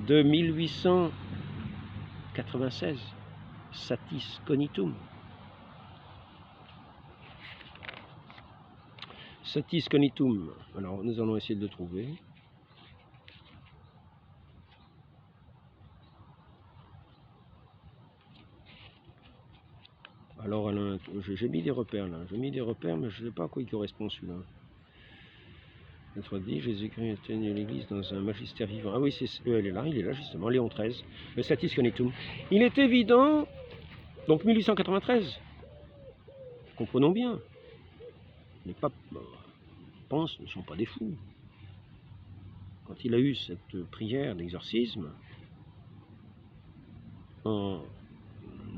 A: de 1896, Satis Cognitum. Satis Cognitum. Alors, nous allons essayer de le trouver. Alors, j'ai mis des repères là. J'ai mis des repères, mais je ne sais pas à quoi il correspond celui-là. Notre dit, Jésus-Christ atteigne l'Église dans un magistère vivant. Ah oui, il est là justement, Léon XIII, le Satis Cognitum. Il est évident, donc 1893, comprenons bien, les papes pensent, ne sont pas des fous. Quand il a eu cette prière d'exorcisme,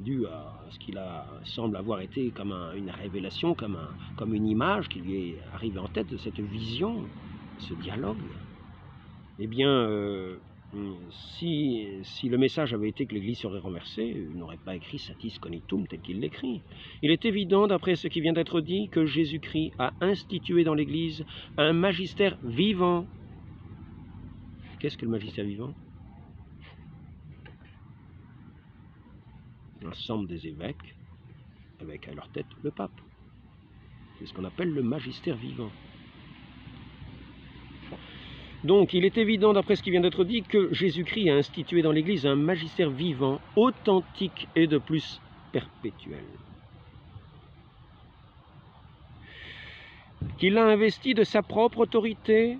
A: dû à ce qu'il semble avoir été comme une révélation, comme une image qui lui est arrivée en tête de cette vision, ce dialogue, eh bien, si le message avait été que l'Église serait renversée, il n'aurait pas écrit Satis Cognitum tel qu'il l'écrit. Il est évident, d'après ce qui vient d'être dit, que Jésus-Christ a institué dans l'Église un magistère vivant. Qu'est-ce que le magistère vivant? L'ensemble des évêques, avec à leur tête le pape. C'est ce qu'on appelle le magistère vivant. Donc, il est évident, d'après ce qui vient d'être dit, que Jésus-Christ a institué dans l'Église un magistère vivant, authentique et de plus perpétuel. Qu'il a investi de sa propre autorité,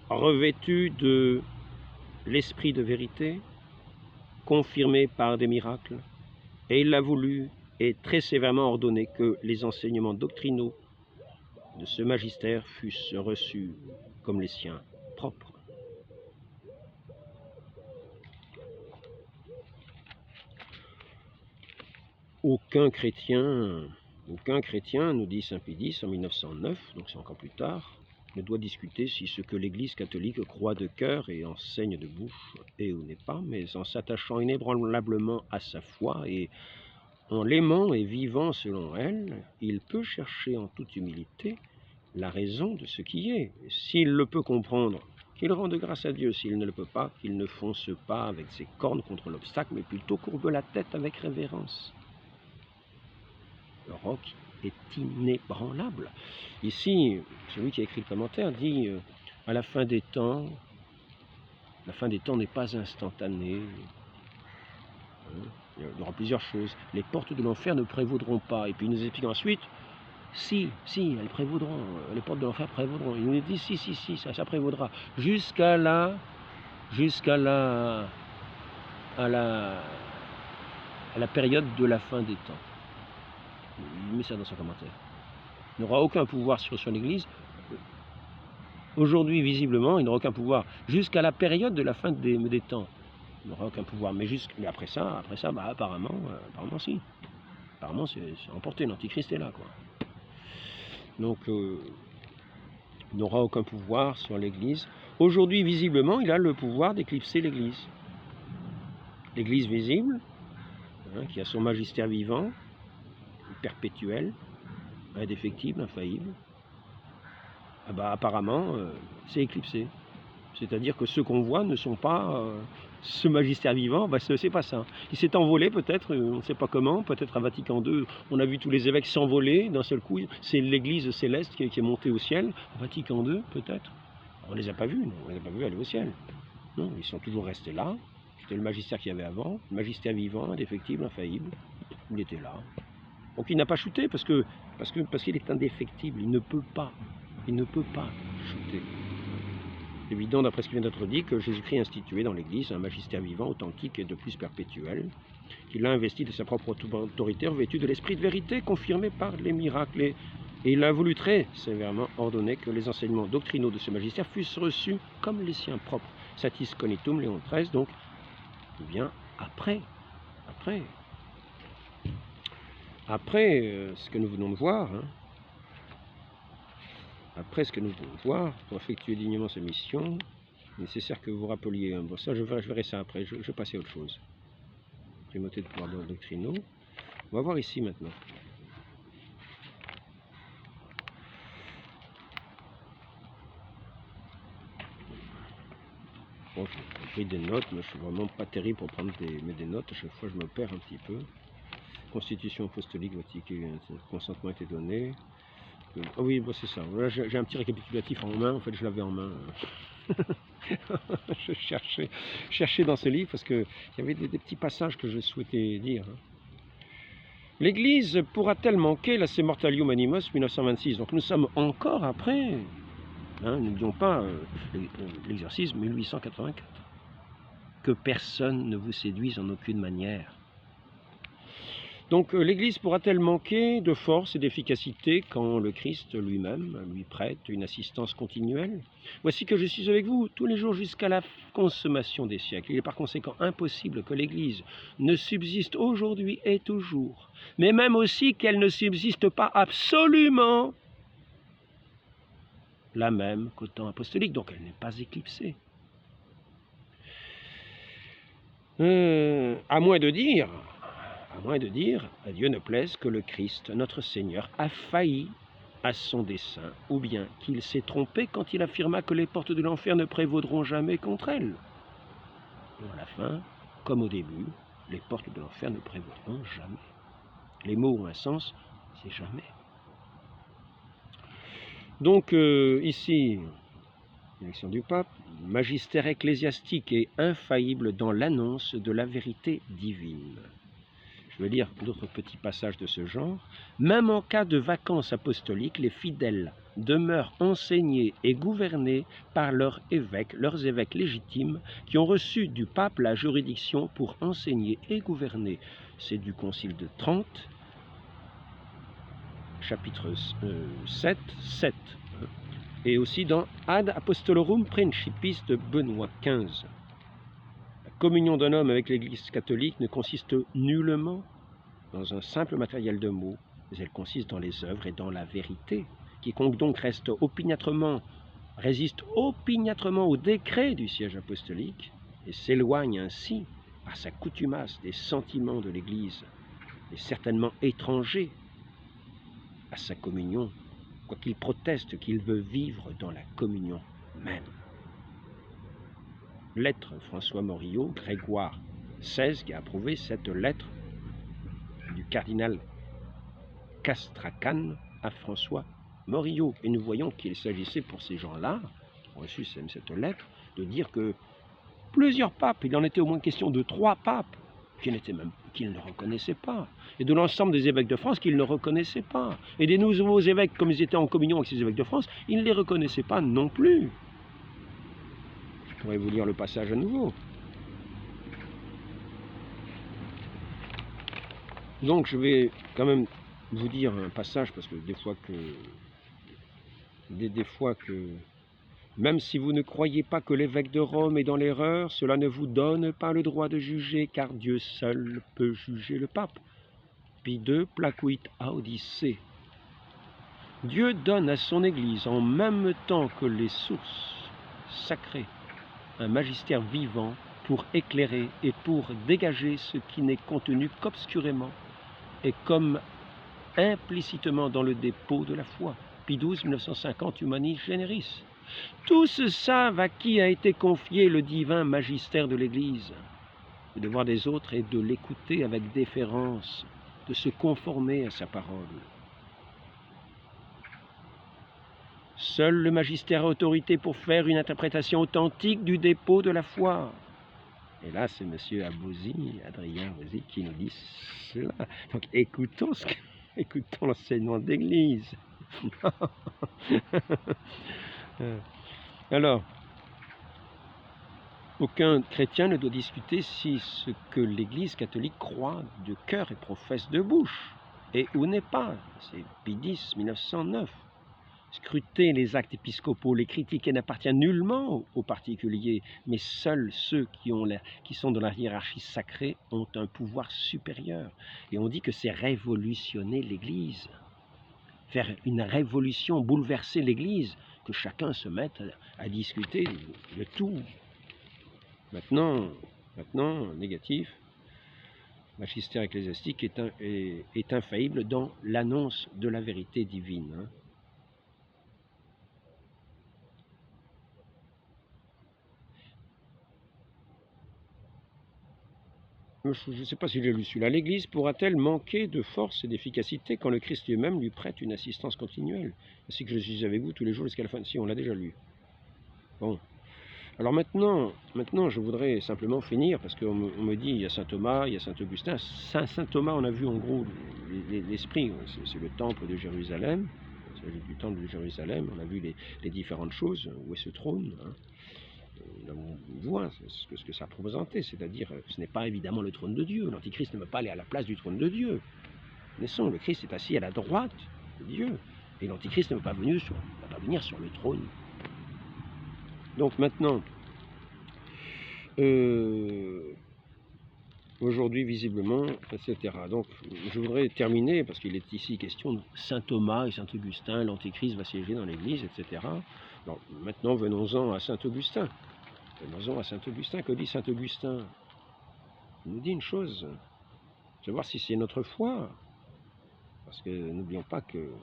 A: revêtu de l'esprit de vérité, confirmé par des miracles, et il l'a voulu et très sévèrement ordonné que les enseignements doctrinaux de ce magistère fussent reçus comme les siens propres. Aucun chrétien, nous dit saint Pédis en 1909, donc c'est encore plus tard, ne doit discuter si ce que l'Église catholique croit de cœur et enseigne de bouche est ou n'est pas, mais en s'attachant inébranlablement à sa foi et en l'aimant et vivant selon elle, il peut chercher en toute humilité la raison de ce qui est. S'il le peut comprendre, qu'il rende grâce à Dieu. S'il ne le peut pas, qu'il ne fonce pas avec ses cornes contre l'obstacle, mais plutôt courbe la tête avec révérence. Le roc est inébranlable. Ici, celui qui a écrit le commentaire dit à la fin des temps n'est pas instantanée. Il y aura plusieurs choses. Les portes de l'enfer ne prévaudront pas. Et puis il nous explique ensuite, si, elles prévaudront. Les portes de l'enfer prévaudront. Il nous dit, si, ça prévaudra. Jusqu'à la période de la fin des temps. Il met ça dans son commentaire. Il n'aura aucun pouvoir sur l'Église. Aujourd'hui, visiblement, il n'aura aucun pouvoir jusqu'à la période de la fin des temps. Il n'aura aucun pouvoir. Mais après ça, apparemment, si. Apparemment, c'est emporté. L'Antichrist est là, quoi. Donc, il n'aura aucun pouvoir sur l'Église. Aujourd'hui, visiblement, il a le pouvoir d'éclipser l'Église. L'Église visible, qui a son magistère vivant, perpétuel, indéfectible, infaillible, apparemment, c'est éclipsé. C'est-à-dire que ceux qu'on voit ne sont pas ce magistère vivant, c'est pas ça. Il s'est envolé peut-être, on ne sait pas comment, peut-être à Vatican II, on a vu tous les évêques s'envoler d'un seul coup, c'est l'Église céleste qui est montée au ciel, à Vatican II peut-être. On ne les a pas vus, on les a pas vus aller au ciel. Non, ils sont toujours restés là, c'était le magistère qu'il y avait avant, le magistère vivant, indéfectible, infaillible, il était là. Donc il n'a pas chuté parce qu'il est indéfectible, il ne peut pas chuter. C'est évident, d'après ce qui vient d'être dit, que Jésus-Christ a institué dans l'Église un magistère vivant, authentique et de plus perpétuel, qu'il a investi de sa propre autorité, revêtu de l'esprit de vérité, confirmé par les miracles. Et il a voulu très sévèrement ordonner que les enseignements doctrinaux de ce magistère fussent reçus comme les siens propres. Satis Cognitum, Léon XIII, donc, il vient après ce que nous venons de voir, pour effectuer dignement sa mission, nécessaire que vous rappeliez. Bon, ça, je verrai ça après. Je vais passer à autre chose. Primauté de pouvoir doctrinaux. On va voir ici maintenant. Bon, j'ai pris des notes, mais je suis vraiment pas terrible pour prendre des notes. À chaque fois, je me perds un petit peu. Constitution apostolique, Vatican, consentement était donné. Ah oui, bon, c'est ça. Là, j'ai un petit récapitulatif en main. En fait, je l'avais en main. Je cherchais dans ce livre parce qu'il y avait des petits passages que je souhaitais dire. L'Église pourra-t-elle manquer la Se Mortalium Animos 1926? Donc nous sommes encore après. N'oublions pas l'exercice 1884. Que personne ne vous séduise en aucune manière. Donc l'Église pourra-t-elle manquer de force et d'efficacité quand le Christ lui-même lui prête une assistance continuelle? Voici que je suis avec vous tous les jours jusqu'à la consommation des siècles. Il est par conséquent impossible que l'Église ne subsiste aujourd'hui et toujours, mais même aussi qu'elle ne subsiste pas absolument la même qu'au temps apostolique, donc elle n'est pas éclipsée. À moins de dire, à Dieu ne plaise que le Christ, notre Seigneur, a failli à son dessein, ou bien qu'il s'est trompé quand il affirma que les portes de l'enfer ne prévaudront jamais contre elle. Et à la fin, comme au début, les portes de l'enfer ne prévaudront jamais. Les mots ont un sens, c'est jamais. Donc ici, l'élection du pape, magistère ecclésiastique et infaillible dans l'annonce de la vérité divine. Je vais lire d'autres petits passages de ce genre. Même en cas de vacances apostoliques, les fidèles demeurent enseignés et gouvernés par leurs évêques légitimes, qui ont reçu du pape la juridiction pour enseigner et gouverner. C'est du Concile de Trente, chapitre 7, et aussi dans Ad Apostolorum Principis de Benoît XV. La communion d'un homme avec l'Église catholique ne consiste nullement dans un simple matériel de mots, mais elle consiste dans les œuvres et dans la vérité. Quiconque donc résiste opiniâtrement au décret du siège apostolique et s'éloigne ainsi, par sa coutumace, des sentiments de l'Église, est certainement étranger à sa communion, quoiqu'il proteste qu'il veut vivre dans la communion même. Lettre François Morillo, Grégoire XVI, qui a approuvé cette lettre du cardinal Castracane à François Morillo. Et nous voyons qu'il s'agissait pour ces gens-là, qui ont reçu cette lettre, de dire que plusieurs papes, il en était au moins question de 3 papes, qu'ils ne reconnaissaient pas, et de l'ensemble des évêques de France qu'ils ne reconnaissaient pas, et des nouveaux évêques, comme ils étaient en communion avec ces évêques de France, ils ne les reconnaissaient pas non plus. Je pourrais vous lire le passage à nouveau. Donc je vais quand même vous dire un passage, parce que des fois que même si vous ne croyez pas que l'évêque de Rome est dans l'erreur, cela ne vous donne pas le droit de juger, car Dieu seul peut juger le pape. Pie II, Placuit Audisse. Dieu donne à son Église, en même temps que les sources sacrées, un magistère vivant pour éclairer et pour dégager ce qui n'est contenu qu'obscurément et comme implicitement dans le dépôt de la foi. Pie XII, 1950, Humanis Generis. Tous savent à qui a été confié le divin magistère de l'Église. Le devoir des autres est de l'écouter avec déférence, de se conformer à sa parole. Seul le magistère a autorité pour faire une interprétation authentique du dépôt de la foi. Et là, c'est M. Adrien Abosi, qui nous dit cela. Donc écoutons l'enseignement de l'Église. Alors, aucun chrétien ne doit discuter si ce que l'Église catholique croit de cœur et professe de bouche, et ou n'est pas. C'est Pie X, 1909. Scruter les actes épiscopaux, les critiquer n'appartient nullement aux particuliers, mais seuls ceux qui sont dans la hiérarchie sacrée ont un pouvoir supérieur. Et on dit que c'est révolutionner l'Église. Faire une révolution, bouleverser l'Église, que chacun se mette à discuter de tout. Maintenant, négatif, magistère ecclésiastique est infaillible dans l'annonce de la vérité divine. Hein. Je ne sais pas si j'ai lu celui-là. L'Église pourra-t-elle manquer de force et d'efficacité quand le Christ lui-même lui prête une assistance continuelle, ainsi que je suis avec vous tous les jours jusqu'à la fin? Si, on l'a déjà lu. Bon. Alors maintenant, je voudrais simplement finir, parce qu'on me dit, il y a saint Thomas, il y a saint Augustin. Saint Thomas, on a vu en gros l'esprit, c'est le temple de Jérusalem, il s'agit du temple de Jérusalem, on a vu les différentes choses, où est ce trône, hein. On voit ce que ça représentait, c'est-à-dire ce n'est pas évidemment le trône de Dieu. L'Antichrist ne peut pas aller à la place du trône de Dieu. Laissons, le Christ est assis à la droite de Dieu, et l'Antichrist ne va pas venir sur le trône. Donc maintenant, aujourd'hui visiblement, etc. Donc je voudrais terminer, parce qu'il est ici question de saint Thomas et saint Augustin, l'Antéchrist va siéger dans l'Église, etc. Alors maintenant venons-en à saint Augustin. Venons-en à saint Augustin. Que dit saint Augustin? Il nous dit une chose, savoir si c'est notre foi, parce que n'oublions pas que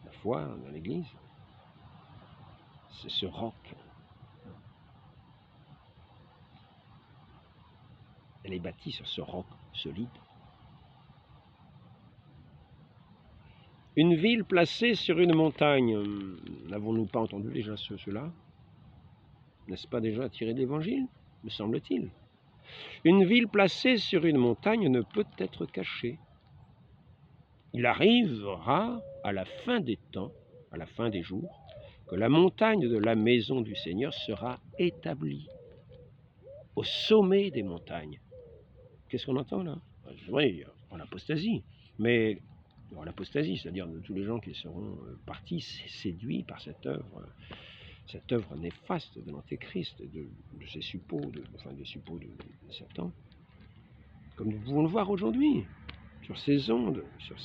A: la foi dans l'Église, c'est ce roc. Elle est bâtie sur ce roc solide. Une ville placée sur une montagne, n'avons-nous pas entendu déjà cela? N'est-ce pas déjà tiré de l'Évangile, me semble-t-il? Une ville placée sur une montagne ne peut être cachée. Il arrivera à la fin des temps, à la fin des jours, que la montagne de la maison du Seigneur sera établie au sommet des montagnes. Qu'est-ce qu'on entend là? Oui, en l'apostasie, mais en l'apostasie, c'est-à-dire de tous les gens qui seront partis séduits par cette œuvre néfaste de l'Antéchrist, de ses suppôts, des suppôts de Satan, comme nous pouvons le voir aujourd'hui, sur ces ondes, sur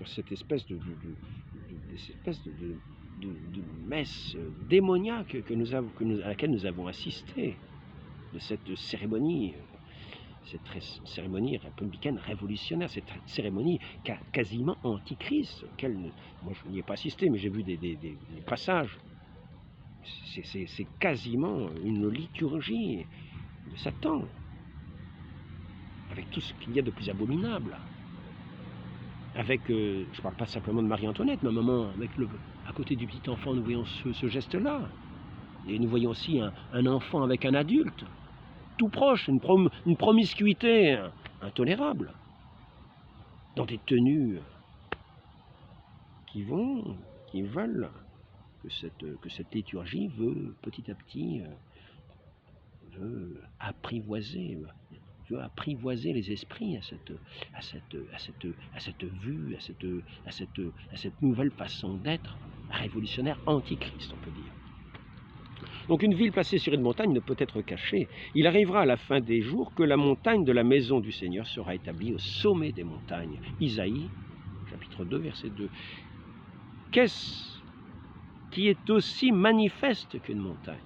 A: cette espèce de messe démoniaque à laquelle nous avons assisté, de cette cérémonie républicaine révolutionnaire, cette cérémonie quasiment antichrist, auquel moi je n'y ai pas assisté, mais j'ai vu des passages. C'est quasiment une liturgie de Satan, avec tout ce qu'il y a de plus abominable. Avec, je ne parle pas simplement de Marie-Antoinette, mais à un moment, à côté du petit enfant, nous voyons ce geste-là. Et nous voyons aussi un enfant avec un adulte, tout proche, une promiscuité intolérable, dans des tenues qui veulent que cette liturgie veut petit à petit apprivoiser les esprits à cette vue, à cette nouvelle façon d'être révolutionnaire antichrist, on peut dire. Donc une ville placée sur une montagne ne peut être cachée. Il arrivera à la fin des jours que la montagne de la maison du Seigneur sera établie au sommet des montagnes. Isaïe, chapitre 2, verset 2. Qu'est-ce qui est aussi manifeste qu'une montagne?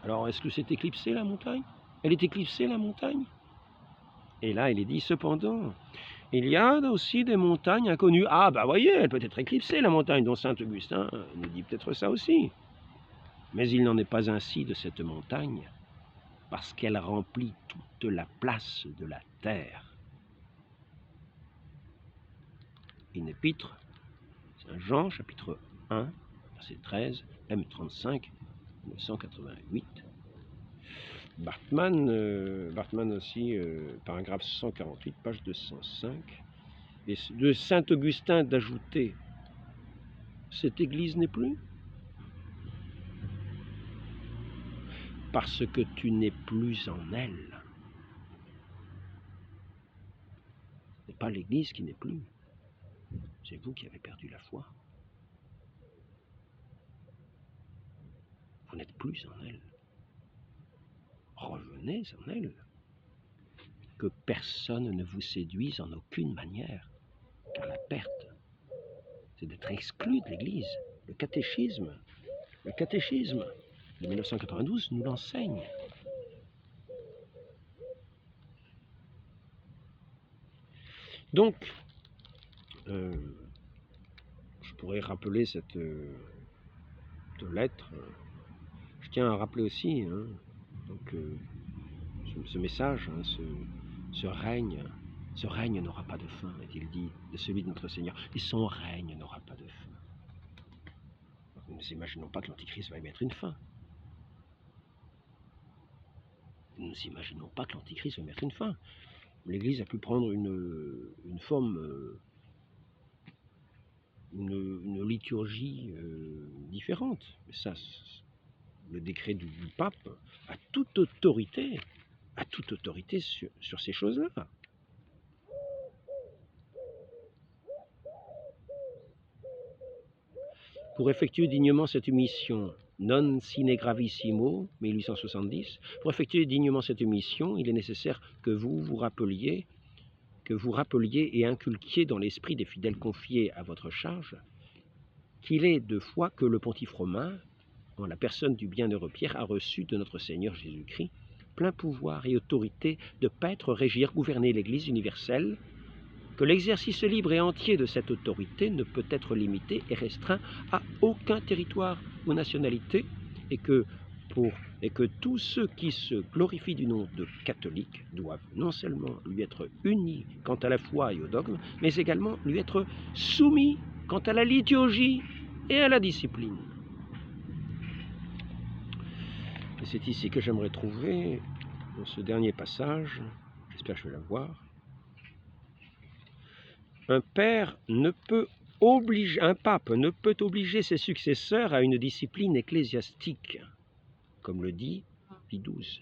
A: Alors, est-ce que c'est éclipsé, la montagne? Elle est éclipsée, la montagne? Et là, il est dit, cependant, il y a aussi des montagnes inconnues. Ah, bah voyez, elle peut être éclipsée, la montagne, dont saint Augustin nous dit peut-être ça aussi. Mais il n'en est pas ainsi de cette montagne, parce qu'elle remplit toute la place de la terre. Une épître, Saint Jean, chapitre 1, verset 13, M35, 1988. Bartman aussi, paragraphe 148, page 205. Et de saint Augustin d'ajouter, cette église n'est plus, parce que tu n'es plus en elle. Ce n'est pas l'église qui n'est plus, c'est vous qui avez perdu la foi. Vous n'êtes plus en elle. Revenez en elle. Que personne ne vous séduise en aucune manière, car la perte, c'est d'être exclu de l'Église. Le catéchisme de 1992 nous l'enseigne. Donc, je pourrais rappeler cette lettre. Je tiens à rappeler aussi donc, ce message, ce règne n'aura pas de fin, est-il dit, de celui de notre Seigneur. Et son règne n'aura pas de fin. Nous n'imaginons pas que l'Antichrist va y mettre une fin. Nous n'imaginons pas que l'Antichrist va y mettre une fin. L'Église a pu prendre une forme, une liturgie différente. Mais ça, le décret du pape a toute autorité sur ces choses-là. Pour effectuer dignement cette mission, non sine gravissimo, 1870, pour effectuer dignement cette mission, il est nécessaire que vous rappeliez et inculquiez dans l'esprit des fidèles confiés à votre charge qu'il est de foi que le pontife romain, en la personne du bienheureux Pierre, a reçu de notre Seigneur Jésus-Christ plein pouvoir et autorité de paître, régir, gouverner l'Église universelle, que l'exercice libre et entier de cette autorité ne peut être limité et restreint à aucun territoire ou nationalité, et que tous ceux qui se glorifient du nom de catholiques doivent non seulement lui être unis quant à la foi et au dogme, mais également lui être soumis quant à la liturgie et à la discipline. Et c'est ici que j'aimerais trouver, dans ce dernier passage, j'espère que je vais l'avoir, un pape ne peut obliger ses successeurs à une discipline ecclésiastique, comme le dit Pie XII,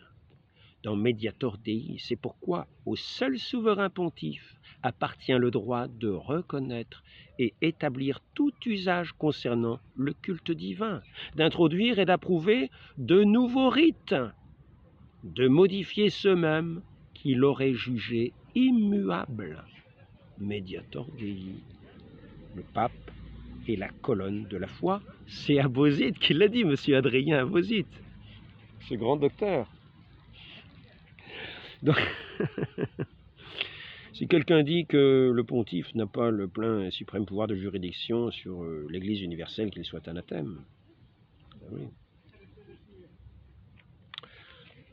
A: dans Mediator Dei. C'est pourquoi au seul souverain pontife appartient le droit de reconnaître et établir tout usage concernant le culte divin, d'introduire et d'approuver de nouveaux rites, de modifier ceux-mêmes qu'il aurait jugés immuables. Mediator Dei, le pape est la colonne de la foi. C'est Abauzit qui l'a dit, monsieur Adrien Abauzit, ce grand docteur. Donc, si quelqu'un dit que le pontife n'a pas le plein et suprême pouvoir de juridiction sur l'Église universelle, qu'il soit anathème. Oui.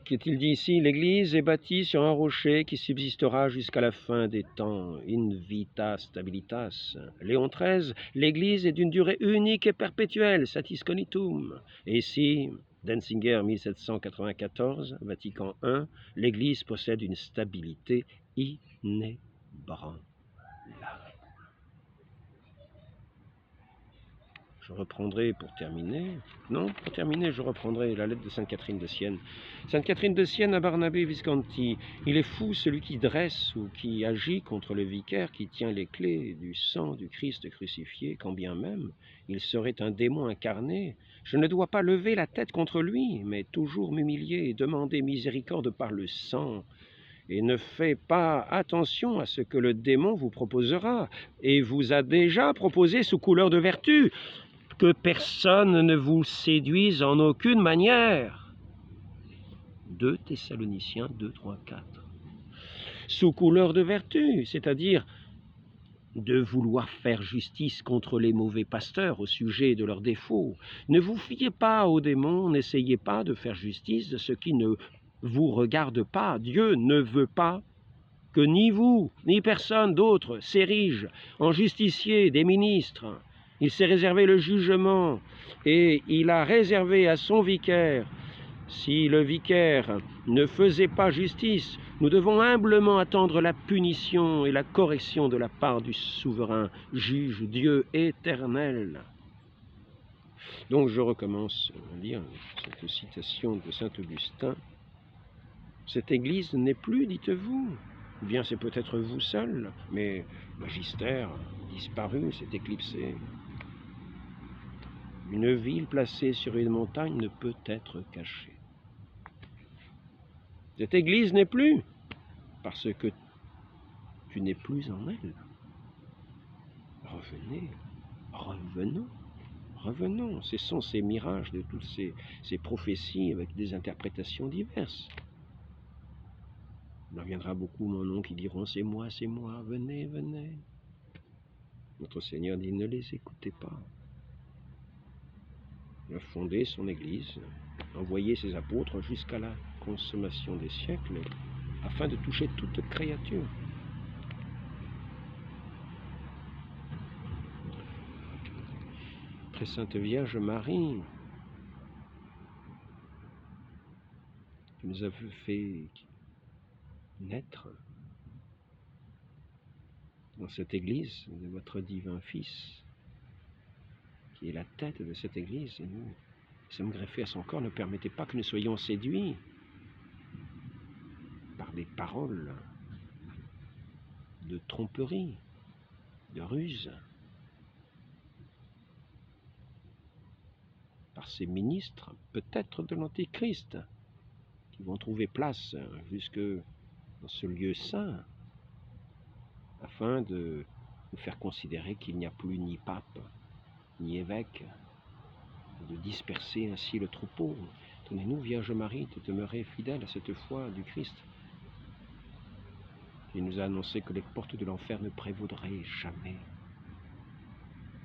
A: Qu'est-il dit ici? L'Église est bâtie sur un rocher qui subsistera jusqu'à la fin des temps. In vita stabilitas. Léon XIII, l'Église est d'une durée unique et perpétuelle. Satis conitum. Et ici, Denzinger, 1794, Vatican I, l'Église possède une stabilité inébranlable. Je reprendrai pour terminer, je reprendrai la lettre de Sainte Catherine de Sienne. Sainte Catherine de Sienne à Barnabé Visconti. Il est fou celui qui dresse ou qui agit contre le vicaire qui tient les clés du sang du Christ crucifié, quand bien même il serait un démon incarné. Je ne dois pas lever la tête contre lui, mais toujours m'humilier et demander miséricorde par le sang. Et ne faites pas attention à ce que le démon vous proposera, et vous a déjà proposé sous couleur de vertu. Que personne ne vous séduise en aucune manière. 2 Thessaloniciens 2, 3, 4. Sous couleur de vertu, c'est-à-dire de vouloir faire justice contre les mauvais pasteurs au sujet de leurs défauts. Ne vous fiez pas aux démons, n'essayez pas de faire justice de ce qui ne vous regarde pas. Dieu ne veut pas que ni vous, ni personne d'autre s'érige en justicier des ministres. Il s'est réservé le jugement et il a réservé à son vicaire. Si le vicaire ne faisait pas justice, nous devons humblement attendre la punition et la correction de la part du souverain juge, Dieu éternel. Donc je recommence à lire cette citation de saint Augustin. Cette Église n'est plus, dites-vous. Ou bien c'est peut-être vous seul, mais le magistère disparu, s'est éclipsé. Une ville placée sur une montagne ne peut être cachée. Cette Église n'est plus, parce que tu n'es plus en elle. Revenez, revenons, Revenons, cessons ces mirages de toutes ces prophéties avec des interprétations diverses. Il en viendra beaucoup, mon nom, qui diront « c'est moi, venez, venez ». Notre Seigneur dit « ne les écoutez pas ». Il a fondé son Église, envoyé ses apôtres jusqu'à la consommation des siècles, afin de toucher toute créature. Très Sainte Vierge Marie, qui nous a fait naître dans cette Église de votre divin Fils, qui est la tête de cette Église, et nous sommes greffés à son corps. Ne permettez pas que nous soyons séduits par des paroles de tromperie, de ruse, par ces ministres, peut-être de l'Antéchrist, qui vont trouver place jusque dans ce lieu saint, afin de nous faire considérer qu'il n'y a plus ni pape, ni évêque, de disperser ainsi le troupeau. Tenez-nous, Vierge Marie, de demeurer fidèle à cette foi du Christ. Il nous a annoncé que les portes de l'enfer ne prévaudraient jamais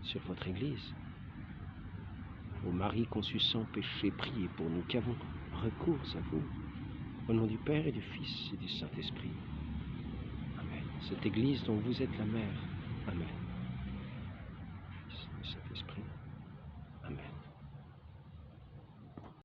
A: sur votre Église. Ô Marie conçue sans péché, priez pour nous qui avons recours à vous. Au nom du Père et du Fils et du Saint-Esprit. Amen. Cette Église dont vous êtes la mère. Amen.